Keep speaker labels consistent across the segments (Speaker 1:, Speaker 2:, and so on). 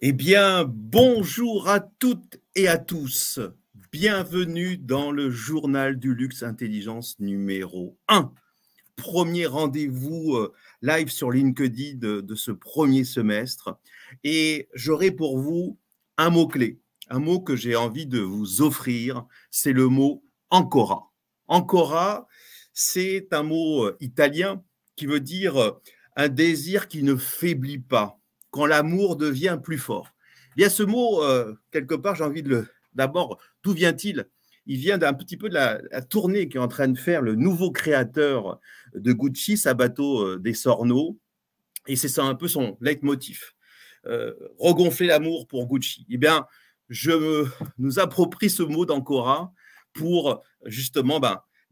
Speaker 1: Eh bien, bonjour à toutes et à tous. Bienvenue dans le journal du luxe intelligence numéro 1. Premier rendez-vous live sur LinkedIn de ce premier semestre. Et j'aurai pour vous un mot-clé, un mot que j'ai envie de vous offrir, c'est le mot ancora. Ancora, c'est un mot italien qui veut dire un désir qui ne faiblit pas, quand l'amour devient plus fort. Il y a ce mot, quelque part, j'ai envie de le... D'abord, d'où vient-il? Il vient d'un petit peu de la tournée qu'est en train de faire le nouveau créateur de Gucci, Sabato De Sarno, et c'est ça un peu son leitmotiv. Regonfler l'amour pour Gucci. Eh bien, nous approprie ce mot d'Ancora pour justement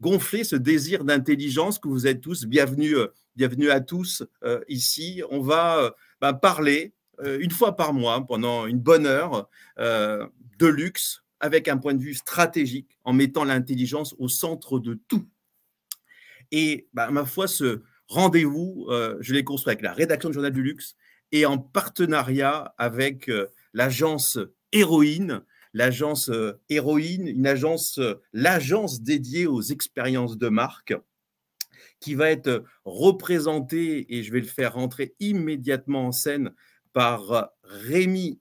Speaker 1: gonfler ce désir d'intelligence que vous êtes tous. Bienvenue à tous ici. On va parler une fois par mois, pendant une bonne heure, de luxe, avec un point de vue stratégique, en mettant l'intelligence au centre de tout. Et ma foi, ce rendez-vous, je l'ai construit avec la rédaction du Journal du Luxe et en partenariat avec l'agence Héroïne, l'agence dédiée aux expériences de marque, qui va être représentée, et je vais le faire rentrer immédiatement en scène, par Rémi,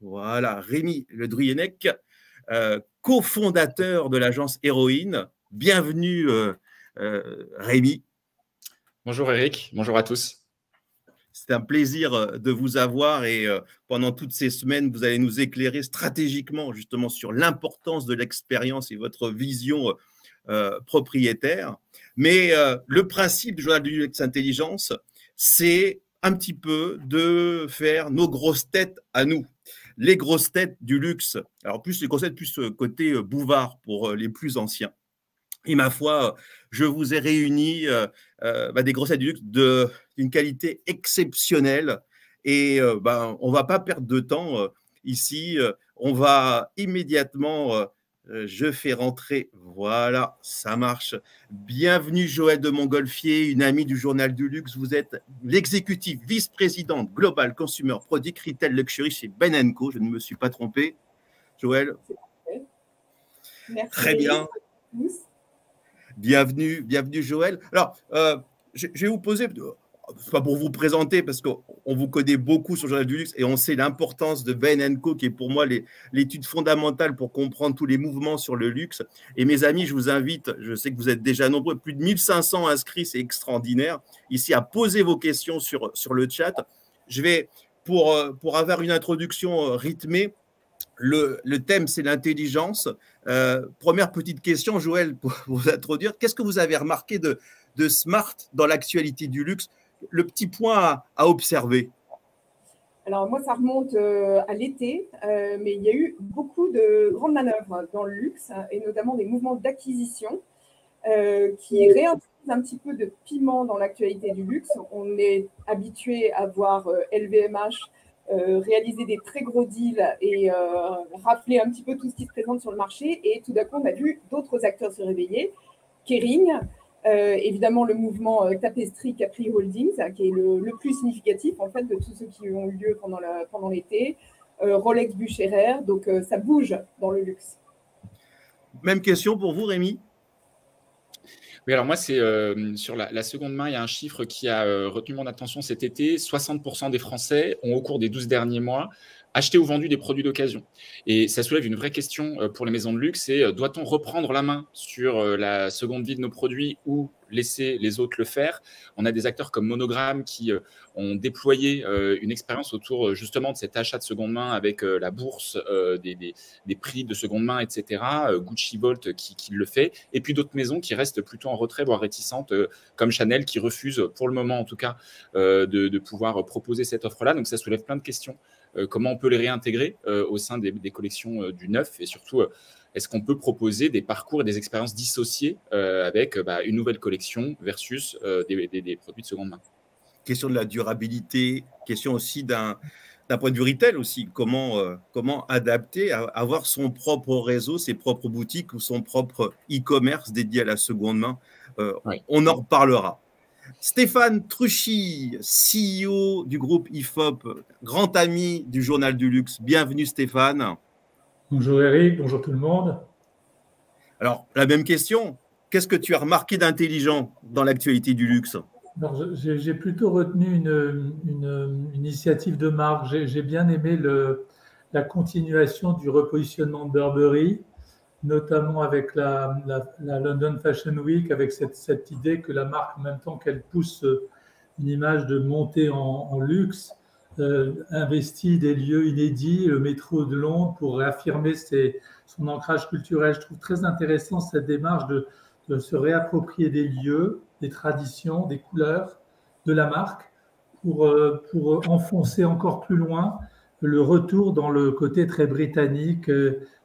Speaker 1: Rémi Le Druyennec, cofondateur de l'agence Héroïne. Bienvenue, Rémi.
Speaker 2: Bonjour Eric, bonjour à tous.
Speaker 1: C'est un plaisir de vous avoir et pendant toutes ces semaines, vous allez nous éclairer stratégiquement justement sur l'importance de l'expérience et votre vision propriétaire. Mais le principe du journal du luxe intelligence, c'est un petit peu de faire nos grosses têtes à nous. Les grosses têtes du luxe. Alors plus les grosses têtes, plus côté Bouvard pour les plus anciens. Et ma foi, je vous ai réuni des grosses têtes du luxe d'une qualité exceptionnelle. Et on ne va pas perdre de temps ici. On va immédiatement, je fais rentrer, voilà, ça marche. Bienvenue Joël de Montgolfier, une amie du Journal du Luxe. Vous êtes l'exécutive vice-présidente Global Consumer Product Retail Luxury chez Ben & Co. Je ne me suis pas trompé. Joël?
Speaker 3: Merci.
Speaker 1: Très bien. Bienvenue Joël. Alors, je vais vous poser, pas pour vous présenter, parce qu'on vous connaît beaucoup sur le Journal du Luxe et on sait l'importance de Ben & Co, qui est pour moi l'étude fondamentale pour comprendre tous les mouvements sur le luxe. Et mes amis, je vous invite, je sais que vous êtes déjà nombreux, plus de 1500 inscrits, c'est extraordinaire, ici à poser vos questions sur le chat. Je vais, pour avoir une introduction rythmée, le thème, c'est l'intelligence. Première petite question, Joël, pour vous introduire. Qu'est-ce que vous avez remarqué de smart dans l'actualité du luxe? Le petit point à observer.
Speaker 3: Alors, moi, ça remonte à l'été, mais il y a eu beaucoup de grandes manœuvres dans le luxe, et notamment des mouvements d'acquisition qui réintroduisent un petit peu de piment dans l'actualité du luxe. On est habitué à voir LVMH réaliser des très gros deals et rappeler un petit peu tout ce qui se présente sur le marché. Et tout d'un coup, on a vu d'autres acteurs se réveiller. Kering, évidemment le mouvement Tapestry Capri Holdings, qui est le plus significatif en fait de tous ceux qui ont eu lieu pendant l'été. Rolex Bucherer, donc ça bouge dans le luxe.
Speaker 1: Même question pour vous, Rémi?
Speaker 2: Oui, alors moi, c'est sur la seconde main, il y a un chiffre qui a retenu mon attention cet été. 60% des Français ont, au cours des 12 derniers mois, acheté ou vendu des produits d'occasion. Et ça soulève une vraie question pour les maisons de luxe, c'est doit-on reprendre la main sur la seconde vie de nos produits ou laisser les autres le faire? On a des acteurs comme Monogram qui ont déployé une expérience autour justement de cet achat de seconde main avec la bourse, des prix de seconde main, etc. Gucci Vault qui le fait. Et puis d'autres maisons qui restent plutôt en retrait, voire réticentes, comme Chanel, qui refuse, pour le moment en tout cas, de pouvoir proposer cette offre-là. Donc ça soulève plein de questions. Comment on peut les réintégrer au sein des collections du neuf, et surtout, est-ce qu'on peut proposer des parcours et des expériences dissociées avec une nouvelle collection versus des produits de seconde main?
Speaker 1: Question de la durabilité, question aussi d'un point de vue retail aussi, comment adapter, avoir son propre réseau, ses propres boutiques ou son propre e-commerce dédié à la seconde main.
Speaker 2: Oui.
Speaker 1: On en reparlera. Stéphane Truchy, CEO du groupe IFOP, grand ami du Journal du Luxe. Bienvenue Stéphane.
Speaker 4: Bonjour Eric, bonjour tout le monde.
Speaker 1: Alors, la même question. Qu'est-ce que tu as remarqué d'intelligent dans l'actualité du luxe?
Speaker 4: J'ai plutôt retenu une initiative de marque. J'ai bien aimé la continuation du repositionnement de Burberry, notamment avec la London Fashion Week, avec cette idée que la marque, en même temps qu'elle pousse une image de montée en luxe, investit des lieux inédits, le métro de Londres, pour réaffirmer son ancrage culturel. Je trouve très intéressant cette démarche de se réapproprier des lieux, des traditions, des couleurs de la marque pour enfoncer encore plus loin le retour dans le côté très britannique,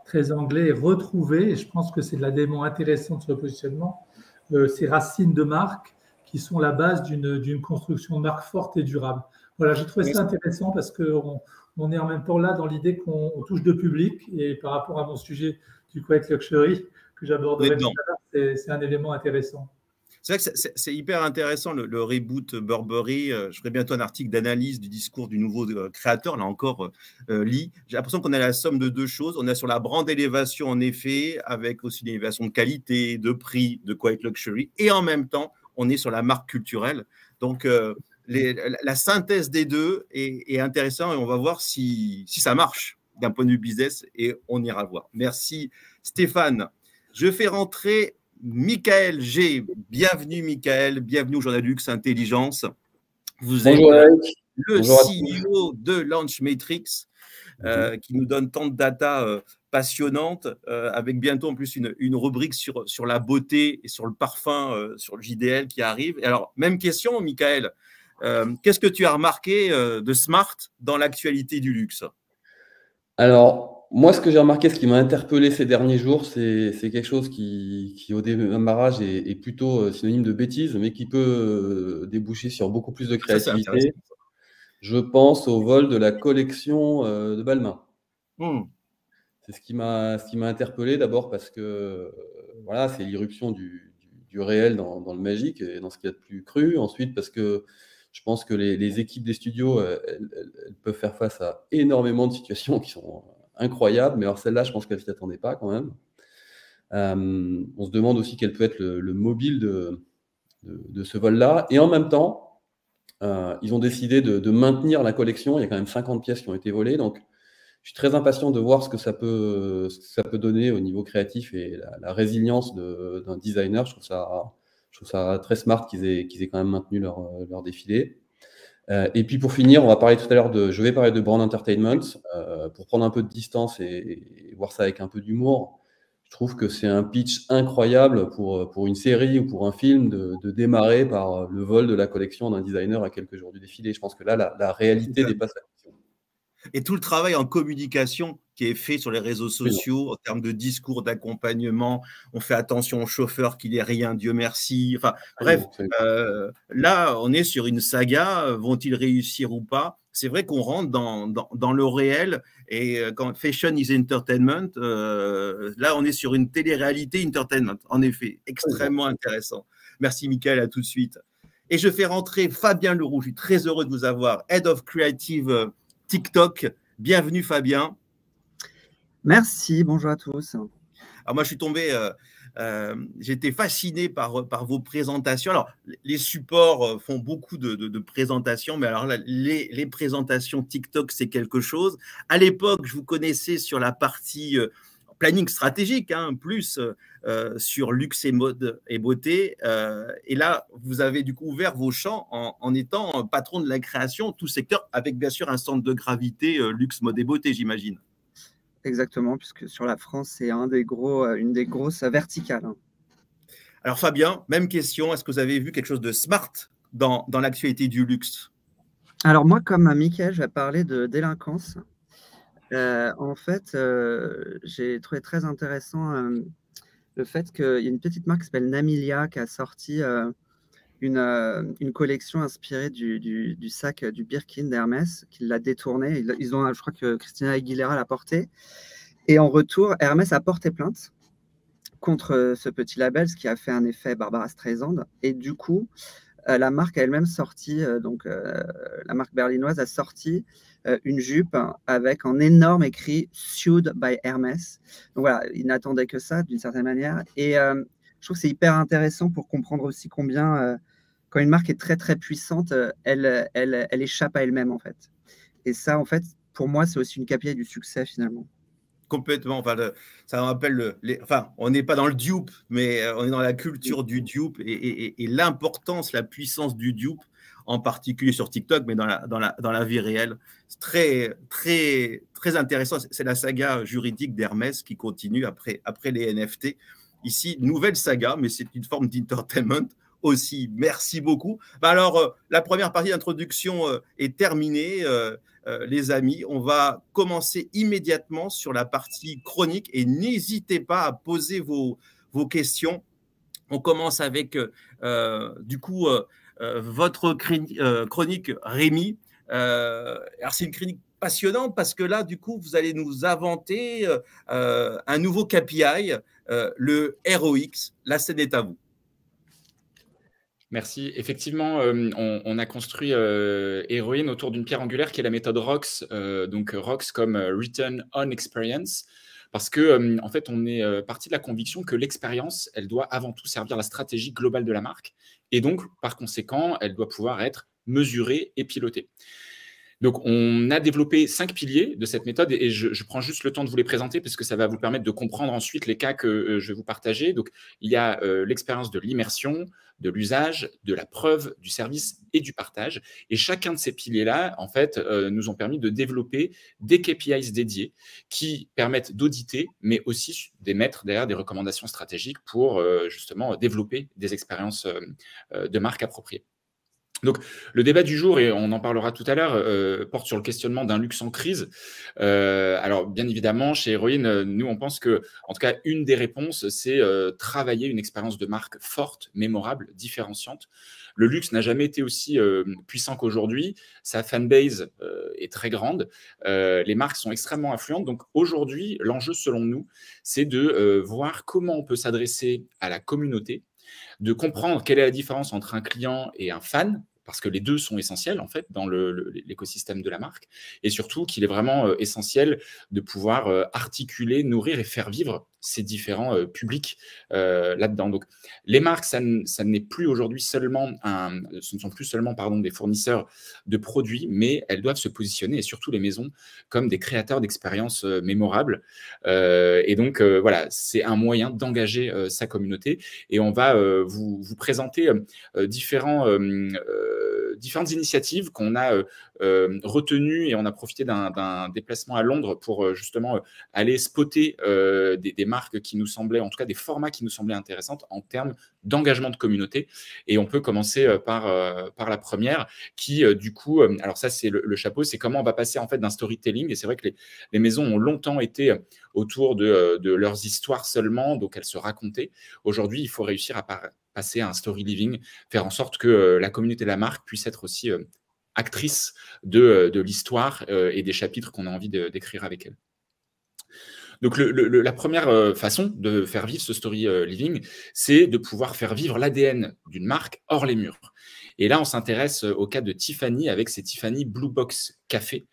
Speaker 4: très anglais, et retrouver, et je pense que c'est l'élément intéressant de ce positionnement, ces racines de marque qui sont la base d'une construction de marque forte et durable. Voilà, j'ai trouvé ça intéressant parce qu'on est en même temps là dans l'idée qu'on touche de public, et par rapport à mon sujet du quiet luxury que j'aborderai tout à l'heure, c'est un élément intéressant.
Speaker 1: C'est vrai que c'est hyper intéressant le reboot Burberry. Je ferai bientôt un article d'analyse du discours du nouveau créateur, là encore, Lee. J'ai l'impression qu'on a la somme de deux choses. On a sur la brand élévation, en effet, avec aussi une élévation de qualité, de prix, de quiet luxury, et en même temps, on est sur la marque culturelle. Donc, la synthèse des deux est intéressante, et on va voir si ça marche d'un point de vue business, et on ira voir. Merci Stéphane. Je fais rentrer Michael G. Bienvenue Michael, bienvenue au Journal du Luxe Intelligence. Vous êtes le CEO de Launch Matrix, qui nous donne tant de data passionnantes, avec bientôt en plus une rubrique sur la beauté et sur le parfum, sur le JDL qui arrive. Et alors, même question Michael, qu'est-ce que tu as remarqué de smart dans l'actualité du luxe?
Speaker 5: Alors, moi, ce que j'ai remarqué, ce qui m'a interpellé ces derniers jours, c'est quelque chose qui au démarrage, est plutôt synonyme de bêtise, mais qui peut déboucher sur beaucoup plus de créativité. Je pense au vol de la collection de Balmain. C'est ce qui m'a interpellé d'abord parce que voilà, c'est l'irruption du réel dans le magique et dans ce qu'il y a de plus cru. Ensuite, parce que je pense que les équipes des studios, elles peuvent faire face à énormément de situations qui sont incroyables, mais alors celle-là, je pense qu'elles ne s'y attendaient pas quand même. On se demande aussi quel peut être le mobile de ce vol-là. Et en même temps, ils ont décidé de maintenir la collection. Il y a quand même 50 pièces qui ont été volées. Donc, je suis très impatient de voir ce que ça peut donner au niveau créatif et la résilience d'un designer. Je trouve ça très smart qu'ils aient quand même maintenu leur défilé. Et puis pour finir, je vais parler de Brand Entertainment, pour prendre un peu de distance et voir ça avec un peu d'humour. Je trouve que c'est un pitch incroyable pour une série ou pour un film de démarrer par le vol de la collection d'un designer à quelques jours du défilé. Je pense que là, la réalité dépasse la fiction.
Speaker 1: Et tout le travail en communication qui est fait sur les réseaux sociaux, en termes de discours, d'accompagnement, on fait attention aux chauffeurs qu'il n'y ait rien, Dieu merci. Enfin, bref, là, on est sur une saga, vont-ils réussir ou pas? C'est vrai qu'on rentre dans le réel, et quand Fashion is Entertainment, là, on est sur une télé-réalité entertainment, en effet, extrêmement intéressant. Merci Michael, à tout de suite. Et je fais rentrer Fabien Leroux, je suis très heureux de vous avoir, Head of Creative TikTok. Bienvenue Fabien.
Speaker 6: Merci, bonjour à tous.
Speaker 1: Alors moi je suis tombé, j'ai été fasciné par vos présentations. Alors les supports font beaucoup de présentations, mais alors là, les présentations TikTok c'est quelque chose. À l'époque je vous connaissais sur la partie planning stratégique, plus sur luxe et mode et beauté. Et là, vous avez du coup ouvert vos champs en étant patron de la création, tout secteur, avec bien sûr un centre de gravité luxe, mode et beauté, j'imagine.
Speaker 6: Exactement, puisque sur la France, c'est une des grosses verticales.
Speaker 1: Alors Fabien, même question, est-ce que vous avez vu quelque chose de smart dans l'actualité du luxe?
Speaker 6: Alors moi, comme Mickaël, je vais parler de délinquance. En fait, j'ai trouvé très intéressant le fait qu'il y a une petite marque qui s'appelle Namilia qui a sorti une collection inspirée du sac du Birkin d'Hermès, qui l'a détourné. Je crois que Christina Aguilera l'a porté. Et en retour, Hermès a porté plainte contre ce petit label, ce qui a fait un effet Barbara Streisand. Et du coup, la marque a elle-même sorti, la marque berlinoise a sorti une jupe avec un énorme écrit Sewed by Hermès. Donc voilà, ils n'attendaient que ça d'une certaine manière. Et je trouve que c'est hyper intéressant pour comprendre aussi combien, quand une marque est très très puissante, elle échappe à elle-même en fait. Et ça, en fait, pour moi, c'est aussi une KPI du succès finalement.
Speaker 1: Complètement. Enfin, ça me rappelle, enfin, on n'est pas dans le dupe, mais on est dans la culture du dupe et l'importance, la puissance du dupe, en particulier sur TikTok, mais dans la vie réelle. C'est très, très, très intéressant. C'est la saga juridique d'Hermès qui continue après les NFT. Ici, nouvelle saga, mais c'est une forme d'entertainment aussi. Merci beaucoup. Alors, la première partie d'introduction est terminée. Les amis, on va commencer immédiatement sur la partie chronique et n'hésitez pas à poser vos questions. On commence avec votre chronique, Rémi. Alors c'est une chronique passionnante parce que là, du coup, vous allez nous inventer un nouveau KPI, le ROX. La scène est à vous.
Speaker 2: Merci. Effectivement, on a construit Heroin autour d'une pierre angulaire qui est la méthode ROX, donc ROX comme Return on Experience, parce que en fait, on est parti de la conviction que l'expérience, elle doit avant tout servir la stratégie globale de la marque, et donc, par conséquent, elle doit pouvoir être mesurée et pilotée. Donc, on a développé 5 piliers de cette méthode et je prends juste le temps de vous les présenter parce que ça va vous permettre de comprendre ensuite les cas que je vais vous partager. Donc, il y a l'expérience de l'immersion, de l'usage, de la preuve, du service et du partage. Et chacun de ces piliers-là, en fait, nous ont permis de développer des KPIs dédiés qui permettent d'auditer, mais aussi d'émettre derrière des recommandations stratégiques pour justement développer des expériences de marque appropriées. Donc, le débat du jour, et on en parlera tout à l'heure, porte sur le questionnement d'un luxe en crise. Alors, bien évidemment, chez Heroin, nous, on pense que, en tout cas, une des réponses, c'est travailler une expérience de marque forte, mémorable, différenciante. Le luxe n'a jamais été aussi puissant qu'aujourd'hui. Sa fanbase est très grande. Les marques sont extrêmement influentes. Donc, aujourd'hui, l'enjeu, selon nous, c'est de voir comment on peut s'adresser à la communauté, de comprendre quelle est la différence entre un client et un fan, parce que les deux sont essentiels en fait dans l'écosystème de la marque, et surtout qu'il est vraiment essentiel de pouvoir articuler, nourrir et faire vivre ces différents publics là-dedans. Donc, les marques, ça n'est plus aujourd'hui seulement ce ne sont plus seulement des fournisseurs de produits, mais elles doivent se positionner, et surtout les maisons, comme des créateurs d'expériences mémorables. Et donc, voilà, c'est un moyen d'engager sa communauté. Et on va vous présenter différentes initiatives qu'on a retenues, et on a profité d'un déplacement à Londres pour justement aller spotter des marques qui nous semblaient, en tout cas des formats qui nous semblaient intéressants en termes d'engagement de communauté. Et on peut commencer par la première qui, du coup, alors ça c'est le chapeau, c'est comment on va passer en fait d'un storytelling. Et c'est vrai que les maisons ont longtemps été autour de leurs histoires seulement, donc elles se racontaient. Aujourd'hui, il faut réussir à passer à un story living, faire en sorte que la communauté de la marque puisse être aussi actrice de l'histoire et des chapitres qu'on a envie d'écrire avec elle. Donc, la première façon de faire vivre ce story living, c'est de pouvoir faire vivre l'ADN d'une marque hors les murs. Et là, on s'intéresse au cas de Tiffany avec ses Tiffany Blue Box Café.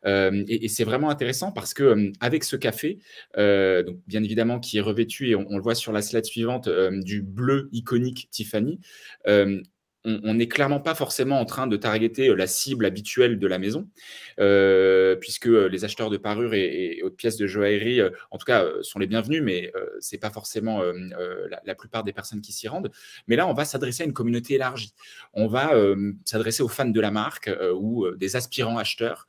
Speaker 2: Et c'est vraiment intéressant parce que avec ce café, donc bien évidemment qui est revêtu, et on le voit sur la slide suivante, du bleu iconique Tiffany, on n'est clairement pas forcément en train de targeter la cible habituelle de la maison, puisque les acheteurs de parures et autres pièces de joaillerie, en tout cas, sont les bienvenus, mais ce n'est pas forcément la plupart des personnes qui s'y rendent. Mais là, on va s'adresser à une communauté élargie. On va s'adresser aux fans de la marque ou des aspirants acheteurs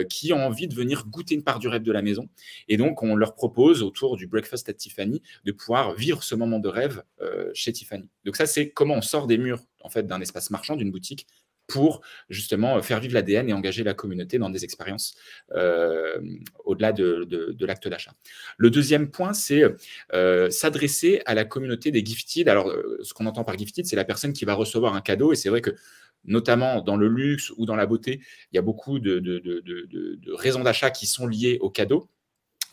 Speaker 2: qui ont envie de venir goûter une part du rêve de la maison. Et donc, on leur propose, autour du Breakfast at Tiffany, de pouvoir vivre ce moment de rêve chez Tiffany. Donc ça, c'est comment on sort des murs en fait, d'un espace marchand, d'une boutique, pour justement faire vivre l'ADN et engager la communauté dans des expériences au-delà de l'acte d'achat. Le deuxième point, c'est s'adresser à la communauté des gifted. Alors, ce qu'on entend par gifted, c'est la personne qui va recevoir un cadeau, et c'est vrai que notamment dans le luxe ou dans la beauté, il y a beaucoup de raisons d'achat qui sont liées au cadeau.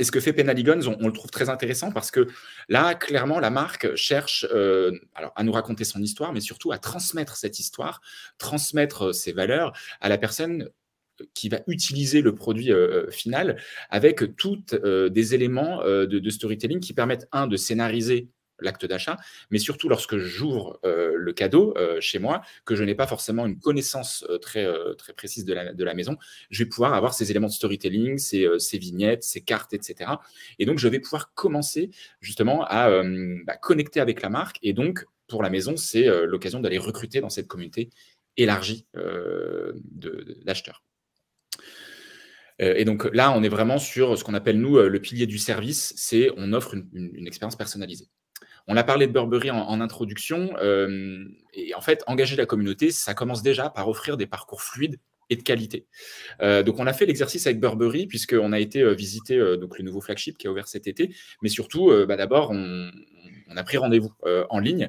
Speaker 2: Et ce que fait Penalygons, on le trouve très intéressant parce que là, clairement, la marque cherche alors, à nous raconter son histoire, mais surtout à transmettre cette histoire, transmettre ses valeurs à la personne qui va utiliser le produit final avec tous des éléments de storytelling qui permettent, de scénariser l'acte d'achat, mais surtout lorsque j'ouvre le cadeau chez moi, que je n'ai pas forcément une connaissance très précise de la maison, je vais pouvoir avoir ces éléments de storytelling, ces vignettes, ces cartes, etc. Et donc, je vais pouvoir commencer justement à connecter avec la marque. Et donc, pour la maison, c'est l'occasion d'aller recruter dans cette communauté élargie d'acheteurs. Et donc là, on est vraiment sur ce qu'on appelle, nous, le pilier du service, c'est on offre une expérience personnalisée. On a parlé de Burberry en introduction, et en fait, engager la communauté, ça commence déjà par offrir des parcours fluides et de qualité. Donc, on a fait l'exercice avec Burberry, puisqu'on a été visiter donc, le nouveau flagship qui a ouvert cet été, mais surtout, d'abord, on a pris rendez-vous en ligne.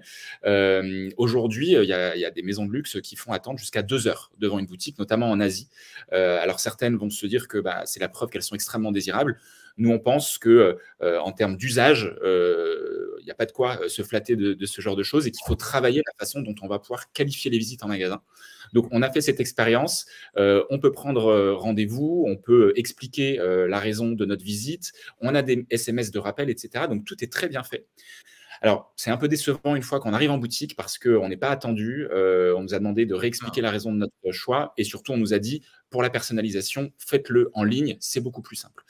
Speaker 2: Aujourd'hui, il y a des maisons de luxe qui font attendre jusqu'à 2 heures devant une boutique, notamment en Asie. Alors, certaines vont se dire que c'est la preuve qu'elles sont extrêmement désirables. Nous, on pense que en termes d'usage, il n'y a pas de quoi se flatter de ce genre de choses et qu'il faut travailler la façon dont on va pouvoir qualifier les visites en magasin. Donc, on a fait cette expérience. On peut prendre rendez-vous, on peut expliquer la raison de notre visite. On a des SMS de rappel, etc. Donc, tout est très bien fait. Alors, c'est un peu décevant une fois qu'on arrive en boutique parce qu'on n'est pas attendu. On nous a demandé de réexpliquer la raison de notre choix et surtout, on nous a dit, pour la personnalisation, faites-le en ligne, c'est beaucoup plus simple.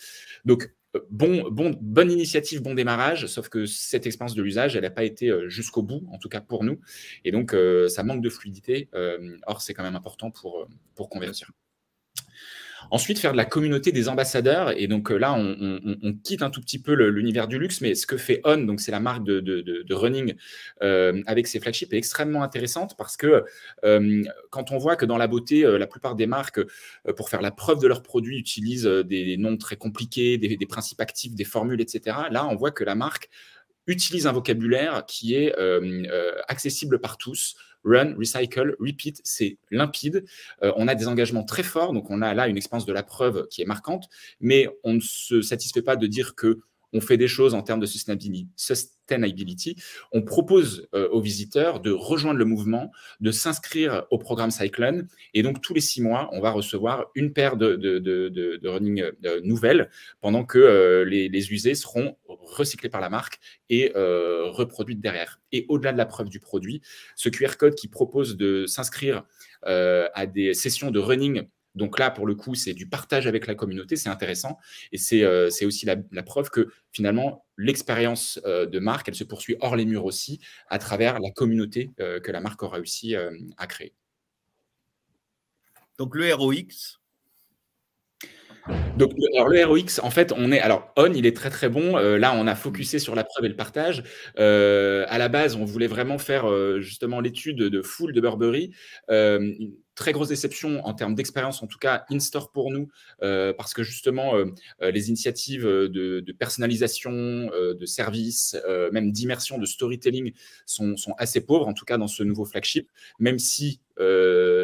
Speaker 2: Donc, bonne initiative, bon démarrage, sauf que cette expérience de l'usage, elle n'a pas été jusqu'au bout, en tout cas pour nous. Et donc, ça manque de fluidité. Or, c'est quand même important pour convertir. Ensuite, faire de la communauté des ambassadeurs. Et donc là, on quitte un tout petit peu l'univers du luxe, mais ce que fait On, donc c'est la marque de running avec ses flagships, est extrêmement intéressante parce que quand on voit que dans la beauté, la plupart des marques, pour faire la preuve de leurs produits, utilisent des noms très compliqués, des principes actifs, des formules, etc. Là, on voit que la marque utilise un vocabulaire qui est accessible par tous. Run, recycle, repeat, c'est limpide. On a des engagements très forts, donc on a là une expérience de la preuve qui est marquante, mais on ne se satisfait pas de dire que on fait des choses en termes de sustainability. On propose aux visiteurs de rejoindre le mouvement, de s'inscrire au programme Cyclone. Et donc, tous les 6 mois, on va recevoir une paire de running nouvelles pendant que les usées seront recyclées par la marque et reproduites derrière. Et au-delà de la preuve du produit, ce QR code qui propose de s'inscrire à des sessions de running. Donc là, pour le coup, c'est du partage avec la communauté, c'est intéressant. Et c'est aussi la preuve que finalement, l'expérience de marque, elle se poursuit hors les murs aussi, à travers la communauté que la marque aura réussi à créer.
Speaker 1: Donc le ROX.
Speaker 2: Donc, alors le ROX, en fait, On, il est très très bon. Là, on a focusé sur la preuve et le partage. À la base, on voulait vraiment faire justement l'étude de full de Burberry. Une très grosse déception en termes d'expérience, en tout cas in-store pour nous, parce que justement, les initiatives de personnalisation, de service, même d'immersion, de storytelling sont assez pauvres, en tout cas dans ce nouveau flagship, même si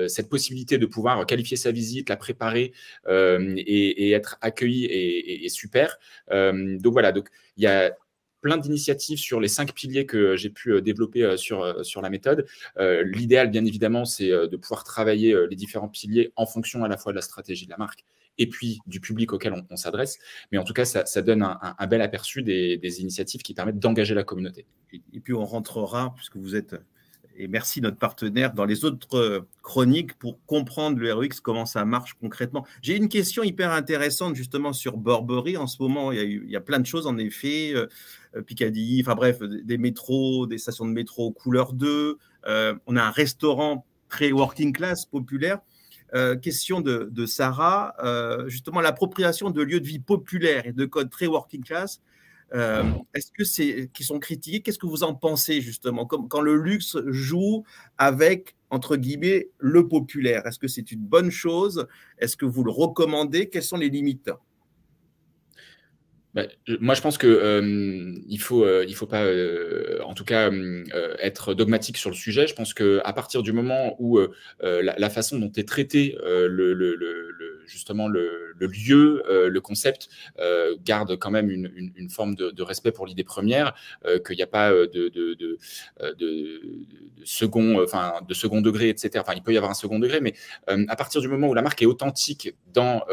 Speaker 2: cette possibilité de pouvoir qualifier sa visite, la préparer et être accueilli est super. Donc voilà, donc il y a plein d'initiatives sur les 5 piliers que j'ai pu développer sur la méthode. L'idéal, bien évidemment, c'est de pouvoir travailler les différents piliers en fonction à la fois de la stratégie de la marque et puis du public auquel on s'adresse. Mais en tout cas, ça donne un bel aperçu des initiatives qui permettent d'engager la communauté.
Speaker 1: Et puis, on rentrera, puisque vous êtes... Et merci notre partenaire dans les autres chroniques pour comprendre le ROX, comment ça marche concrètement. J'ai une question hyper intéressante justement sur Burberry. En ce moment, il y a plein de choses en effet. Piccadilly, enfin bref, des métros, des stations de métro couleur 2. On a un restaurant très working class populaire. Question de Sarah, justement l'appropriation de lieux de vie populaires et de codes très working class. Est-ce que c'est qui sont critiqués? Qu'est-ce que vous en pensez justement quand le luxe joue avec, entre guillemets, le populaire? Est-ce que c'est une bonne chose? Est-ce que vous le recommandez? Quelles sont les limites?
Speaker 2: Moi, je pense que il faut pas, en tout cas, être dogmatique sur le sujet. Je pense qu'à partir du moment où la façon dont est traité justement le lieu, le concept garde quand même une forme de respect pour l'idée première, qu'il n'y a pas de second degré, etc. Enfin, il peut y avoir un second degré, mais à partir du moment où la marque est authentique dans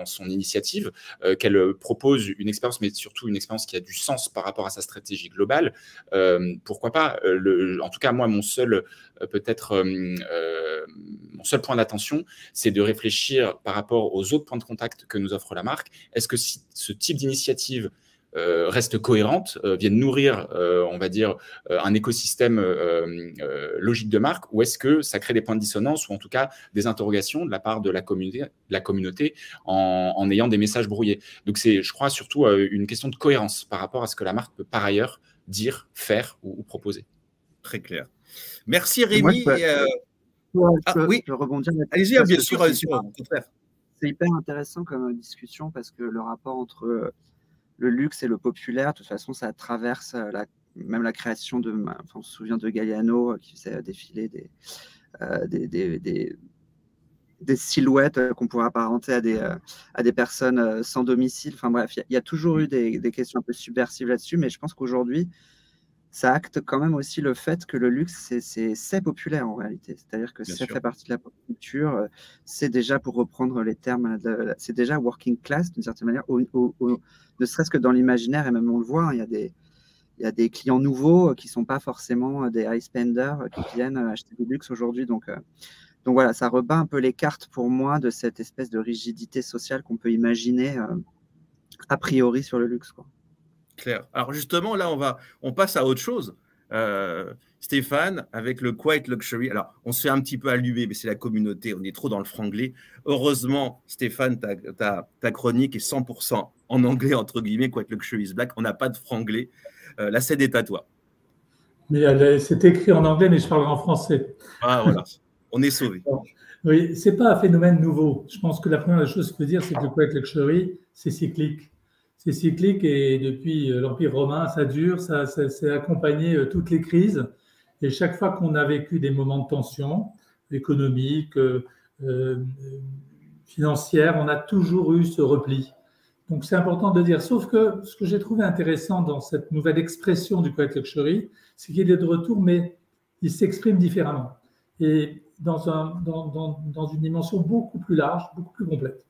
Speaker 2: son initiative, qu'elle propose une expérience, mais surtout une expérience qui a du sens par rapport à sa stratégie globale, pourquoi pas. En tout cas, moi, mon seul point d'attention, c'est de réfléchir par rapport aux autres points de contact que nous offre la marque. Est-ce que si ce type d'initiative reste cohérente, viennent nourrir, on va dire, un écosystème logique de marque, ou est-ce que ça crée des points de dissonance ou en tout cas des interrogations de la part de la communauté en ayant des messages brouillés. Donc c'est, je crois, surtout une question de cohérence par rapport à ce que la marque peut par ailleurs dire, faire ou proposer.
Speaker 1: Très clair. Merci Rémi.
Speaker 6: Je rebondis.
Speaker 1: Allez-y, bien sûr.
Speaker 6: C'est hyper intéressant comme discussion parce que le rapport entre le luxe et le populaire, de toute façon, ça traverse même la création de. Enfin, on se souvient de Galliano qui faisait défiler des silhouettes qu'on pourrait apparenter à des personnes sans domicile. Enfin bref, il y a toujours eu des questions un peu subversives là-dessus, mais je pense qu'aujourd'hui, ça acte quand même aussi le fait que le luxe, c'est populaire en réalité. C'est-à-dire que ça fait partie de la pop culture. C'est déjà, pour reprendre les termes, c'est déjà working class d'une certaine manière, ne serait-ce que dans l'imaginaire, et même on le voit, il y a des clients nouveaux qui ne sont pas forcément des high spenders qui viennent acheter du luxe aujourd'hui. Donc voilà, ça rebat un peu les cartes pour moi de cette espèce de rigidité sociale qu'on peut imaginer a priori sur le luxe, quoi.
Speaker 1: Claire. Alors justement, là, on passe à autre chose. Stéphane, avec le Quiet Luxury, alors on se fait un petit peu allumer, mais c'est la communauté, on est trop dans le franglais. Heureusement, Stéphane, ta chronique est 100% en anglais, entre guillemets, Quiet Luxury is Black. On n'a pas de franglais. La scène est à toi.
Speaker 4: Mais c'est écrit en anglais, mais je parle en français.
Speaker 1: Ah voilà, on est sauvés.
Speaker 4: Oui, ce n'est pas un phénomène nouveau. Je pense que la première chose qu'il faut dire, c'est que le Quiet Luxury, c'est cyclique. C'est cyclique et depuis l'Empire romain, ça dure, ça accompagné toutes les crises. Et chaque fois qu'on a vécu des moments de tension économique, financière, on a toujours eu ce repli. Donc c'est important de dire. Sauf que ce que j'ai trouvé intéressant dans cette nouvelle expression du Quiet Luxury, c'est qu'il est de retour, mais il s'exprime différemment. Et dans une dimension beaucoup plus large, beaucoup plus complète.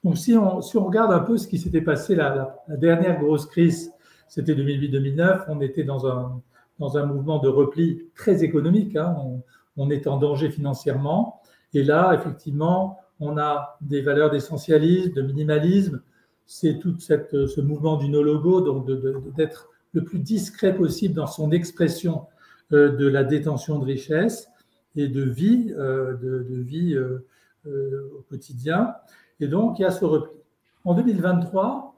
Speaker 4: Donc, si on regarde un peu ce qui s'était passé, la dernière grosse crise, c'était 2008-2009, on était dans un mouvement de repli très économique, hein, on était en danger financièrement, et là, effectivement, on a des valeurs d'essentialisme, de minimalisme, c'est tout ce mouvement du no-logo, donc d'être le plus discret possible dans son expression de la détention de richesse et de vie, au quotidien. Et donc, il y a ce repli. En 2023,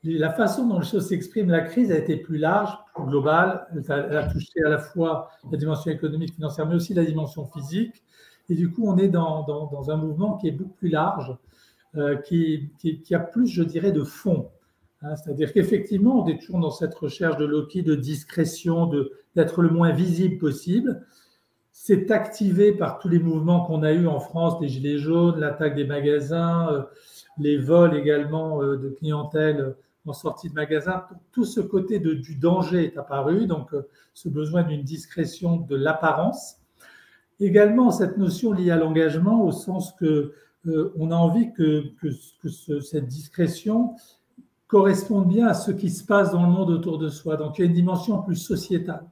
Speaker 4: la façon dont les choses s'expriment, la crise a été plus large, plus globale. Elle a touché à la fois la dimension économique, financière, mais aussi la dimension physique. Et du coup, on est dans un mouvement qui est beaucoup plus large, qui a plus, je dirais, de fond. Hein, c'est-à-dire qu'effectivement, on est toujours dans cette recherche de low-key, de discrétion, d'être le moins visible possible. C'est activé par tous les mouvements qu'on a eus en France, les gilets jaunes, l'attaque des magasins, les vols également de clientèle en sortie de magasins. Tout ce côté du danger est apparu, donc ce besoin d'une discrétion de l'apparence. Également, cette notion liée à l'engagement, au sens qu'on a envie que cette discrétion corresponde bien à ce qui se passe dans le monde autour de soi. Donc, il y a une dimension plus sociétale.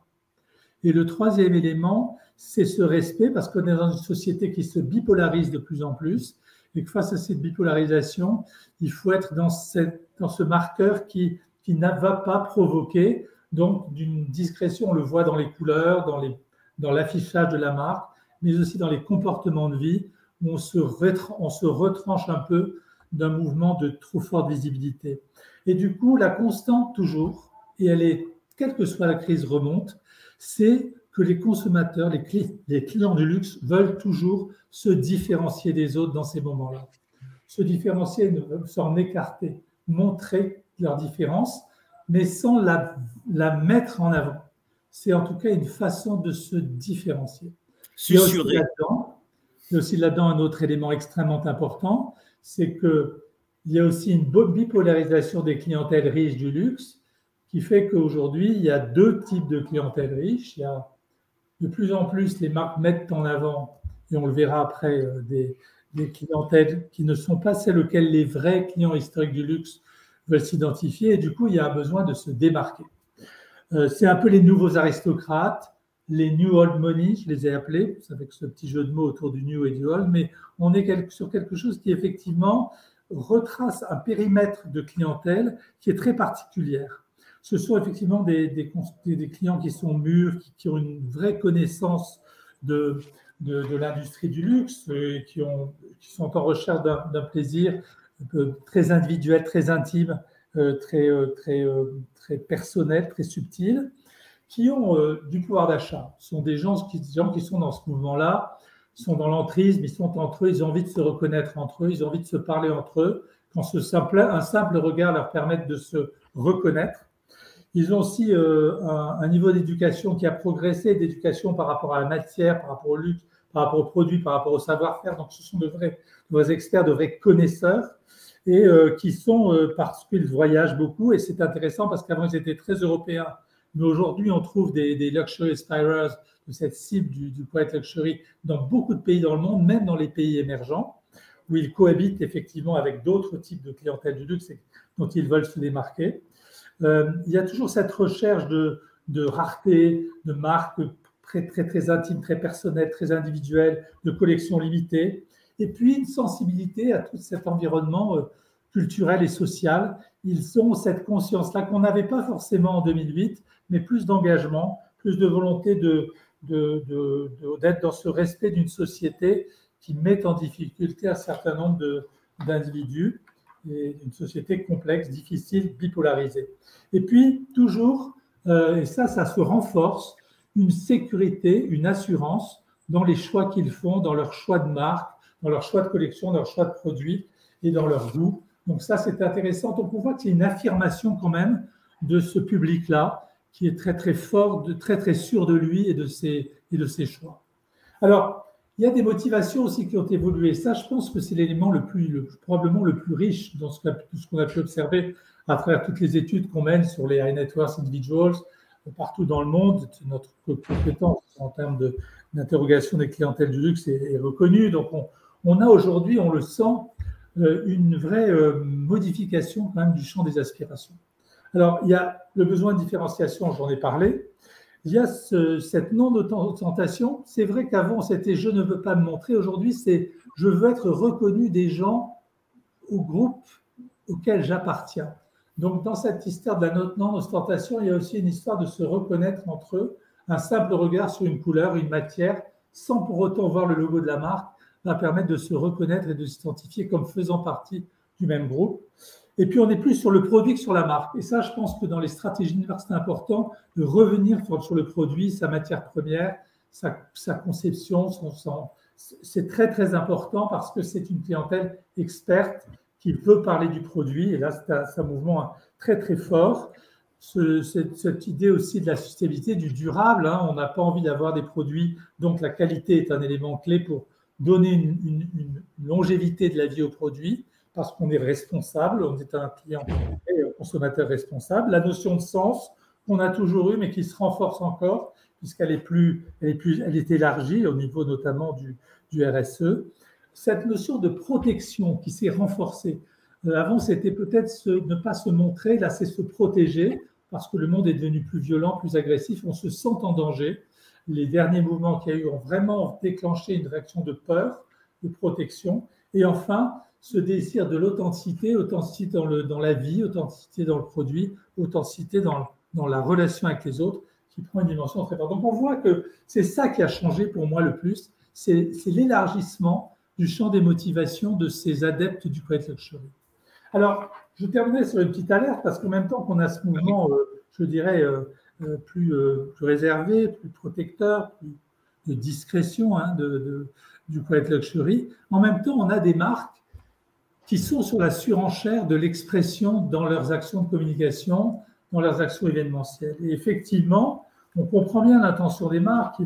Speaker 4: Et le troisième élément, c'est ce respect, parce qu'on est dans une société qui se bipolarise de plus en plus, et que face à cette bipolarisation, il faut être dans ce marqueur qui ne va pas provoquer, donc d'une discrétion, on le voit dans les couleurs, dans l'affichage de la marque, mais aussi dans les comportements de vie, où on se retranche un peu d'un mouvement de trop forte visibilité. Et du coup, la constante toujours, et elle est, quelle que soit la crise remonte, c'est que les consommateurs, les clients du luxe veulent toujours se différencier des autres dans ces moments-là. Se différencier, s'en écarter, montrer leur différence, mais sans la mettre en avant. C'est en tout cas une façon de se différencier. Il y a aussi là-dedans un autre élément extrêmement important, c'est qu'il y a aussi une bipolarisation des clientèles riches du luxe qui fait qu'aujourd'hui, il y a deux types de clientèle riche. Il y a de plus en plus, les marques mettent en avant, et on le verra après, des clientèles qui ne sont pas celles auxquelles les vrais clients historiques du luxe veulent s'identifier. Et du coup, il y a besoin de se démarquer. C'est un peu les nouveaux aristocrates, les New Old Money, je les ai appelés, avec ce petit jeu de mots autour du New et du Old, mais on est sur quelque chose qui effectivement retrace un périmètre de clientèle qui est très particulière. Ce sont effectivement des clients qui sont mûrs, qui ont une vraie connaissance de l'industrie du luxe, qui sont en recherche d'un plaisir très individuel, très intime, très personnel, très subtil, qui ont du pouvoir d'achat. Ce sont des gens qui sont dans ce mouvement-là, sont dans l'entrisme, ils sont entre eux, ils ont envie de se reconnaître entre eux, ils ont envie de se parler entre eux, quand un simple regard leur permet de se reconnaître. Ils ont aussi un niveau d'éducation qui a progressé, d'éducation par rapport à la matière, par rapport au luxe, par rapport aux produits, par rapport au savoir-faire. Donc, ce sont de vrais experts, de vrais connaisseurs et qui sont, parce qu'ils voyagent beaucoup. Et c'est intéressant parce qu'avant, ils étaient très européens. Mais aujourd'hui, on trouve des luxury aspirers de cette cible du quiet luxury dans beaucoup de pays dans le monde, même dans les pays émergents, où ils cohabitent effectivement avec d'autres types de clientèle du luxe dont ils veulent se démarquer. Il y a toujours cette recherche de rareté, de marques très intimes, très personnelles, très individuelles, de collections limitées, et puis une sensibilité à tout cet environnement culturel et social. Ils ont cette conscience-là qu'on n'avait pas forcément en 2008, mais plus d'engagement, plus de volonté d'être dans ce respect d'une société qui met en difficulté un certain nombre d'individus, et une société complexe, difficile, bipolarisée. Et puis, toujours, et ça se renforce, une sécurité, une assurance dans les choix qu'ils font, dans leur choix de marque, dans leur choix de collection, dans leur choix de produits et dans leur goût. Donc ça, c'est intéressant. Donc on voit qu'il y a une affirmation quand même de ce public-là qui est très fort, très sûr de lui et de ses choix. Alors, il y a des motivations aussi qui ont évolué. Ça, je pense que c'est l'élément probablement le plus riche dans ce qu'on a pu observer à travers toutes les études qu'on mène sur les high net worth individuals partout dans le monde. Notre compétence en termes d'interrogation des clientèles du luxe est reconnue. Donc, on a aujourd'hui, on le sent, une vraie modification quand même du champ des aspirations. Alors, il y a le besoin de différenciation, j'en ai parlé. Il y a cette non-ostentation. C'est vrai qu'avant, c'était « je ne veux pas me montrer ». Aujourd'hui, c'est « je veux être reconnu des gens au groupe auquel j'appartiens ». Donc, dans cette histoire de la non-ostentation, il y a aussi une histoire de se reconnaître entre eux. Un simple regard sur une couleur, une matière, sans pour autant voir le logo de la marque, va permettre de se reconnaître et de s'identifier comme faisant partie du même groupe. Et puis, on est plus sur le produit que sur la marque. Et ça, je pense que dans les stratégies de marque, c'est important de revenir sur le produit, sa matière première, sa conception. C'est très important parce que c'est une clientèle experte qui veut parler du produit. Et là, c'est un mouvement très fort. Cette idée aussi de la sustainabilité, du durable. On n'a pas envie d'avoir des produits. Donc, la qualité est un élément clé pour donner une longévité de la vie au produit, parce qu'on est responsable, on est un client et un consommateur responsable. La notion de sens qu'on a toujours eue, mais qui se renforce encore, puisqu'elle est élargie au niveau notamment du RSE. Cette notion de protection qui s'est renforcée. Avant, c'était peut-être ne pas se montrer, là, c'est se protéger, parce que le monde est devenu plus violent, plus agressif, on se sent en danger. Les derniers mouvements qu'il y a eu ont vraiment déclenché une réaction de peur, de protection. Et enfin, ce désir de l'authenticité, authenticité dans la vie, authenticité dans le produit, authenticité dans la relation avec les autres, qui prend une dimension très forte. Donc on voit que c'est ça qui a changé pour moi le plus, c'est l'élargissement du champ des motivations de ces adeptes du quiet luxury. Alors, je terminais sur une petite alerte, parce qu'en même temps qu'on a ce mouvement, je dirais, plus réservé, plus protecteur, plus de discrétion du quiet luxury, en même temps, on a des marques qui sont sur la surenchère de l'expression dans leurs actions de communication, dans leurs actions événementielles. Et effectivement, on comprend bien l'intention des marques